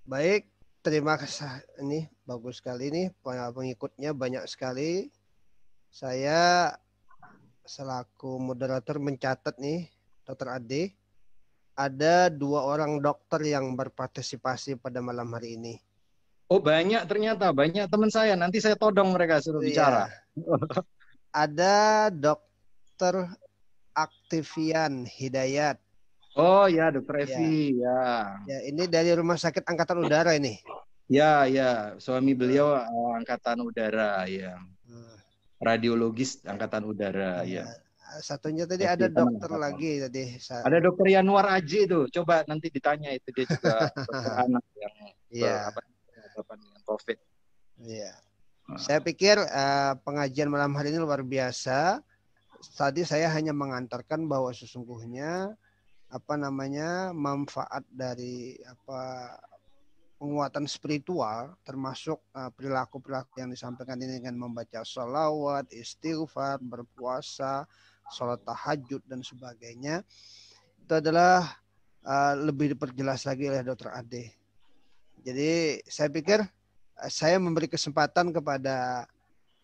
Baik, terima kasih. Ini bagus sekali nih, pengikutnya banyak sekali. Saya selaku moderator mencatat nih, Dokter Ade, ada 2 orang dokter yang berpartisipasi pada malam hari ini. Oh banyak ternyata, banyak teman saya. Nanti saya todong mereka suruh bicara. Ada Dokter Aktivian Hidayat. Oh ya, Dokter Evi, ya. Ya, ini dari Rumah Sakit Angkatan Udara ini. Ya, ya. Suami beliau Angkatan Udara, ya. Radiologis Angkatan Udara, ya. Satunya tadi ada dokter lagi tadi. Ada Dokter Yanuar Aji itu. Coba nanti ditanya itu, dia juga dokter anak yang berhadapan dengan COVID. Iya. Saya pikir pengajian malam hari ini luar biasa. Tadi saya hanya mengantarkan bahwa sesungguhnya manfaat dari penguatan spiritual termasuk perilaku-perilaku yang disampaikan ini dengan membaca sholawat, istighfar, berpuasa, sholat tahajud dan sebagainya, itu adalah lebih diperjelas lagi oleh Dokter Ade. Jadi saya pikir saya memberi kesempatan kepada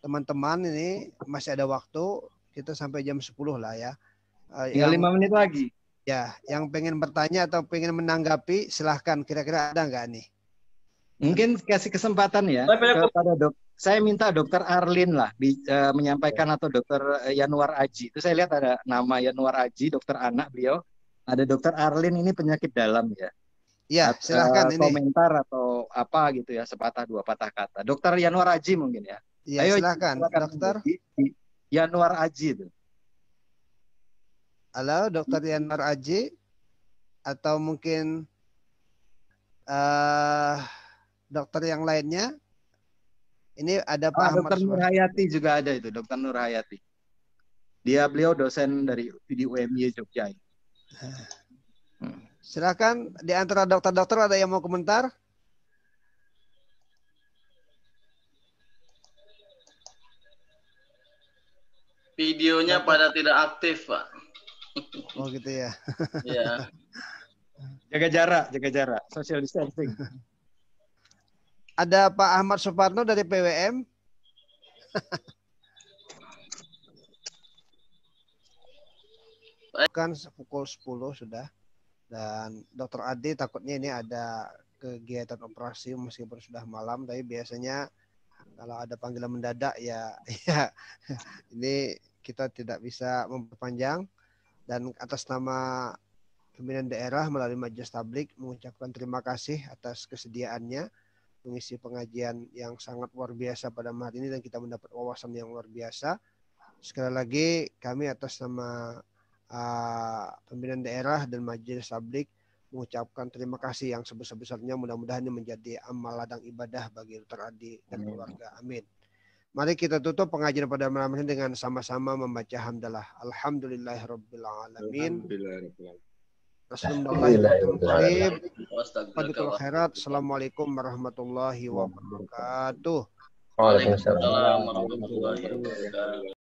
teman-teman ini, masih ada waktu, kita sampai jam 10 lah ya. Tinggal 5 menit lagi. Ya, yang pengen bertanya atau pengen menanggapi, silahkan. Kira-kira ada nggak nih? Mungkin kasih kesempatan ya kepada saya minta Dokter Arlin lah menyampaikan, atau Dokter Yanuar Aji. Itu saya lihat ada nama Yanuar Aji, dokter anak beliau. Ada Dokter Arlin, ini penyakit dalam ya. Ya, silahkan ini. Komentar atau apa gitu ya, sepatah 2 patah kata. Dokter Yanuar Aji mungkin ya. Ya, ayo, silakan Dokter Yanuar Aji itu. Halo, Dokter Yanuar Aji, atau mungkin dokter yang lainnya. Ini ada Pak Dokter Nur Hayati juga ada itu, Dokter Nur Hayati. Beliau dosen di UMY Jogja. Silakan, di antara dokter-dokter ada yang mau komentar? Videonya pada tidak aktif, Pak. Oh gitu ya. Ya. Jaga jarak, social distancing. Ada Pak Ahmad Suparno dari PWM. Kan pukul 10 sudah. Dan Dokter Ade takutnya ini ada kegiatan operasi meskipun sudah malam, tapi biasanya kalau ada panggilan mendadak ya ini kita tidak bisa memperpanjang. Dan atas nama pimpinan daerah melalui Majelis Tablik mengucapkan terima kasih atas kesediaannya mengisi pengajian yang sangat luar biasa pada hari ini, dan kita mendapat wawasan yang luar biasa. Sekali lagi kami atas nama pimpinan daerah dan Majelis Tablik mengucapkan terima kasih yang sebesar-besarnya. Mudah-mudahan ini menjadi amal ladang ibadah bagi Dr. Adi dan keluarga. Amin. Mari kita tutup pengajian pada malam ini dengan sama-sama membaca hamdalah. Alhamdulillahirabbil alamin. Assalamualaikum warahmatullahi wabarakatuh. Waalaikumsalam warahmatullahi wabarakatuh.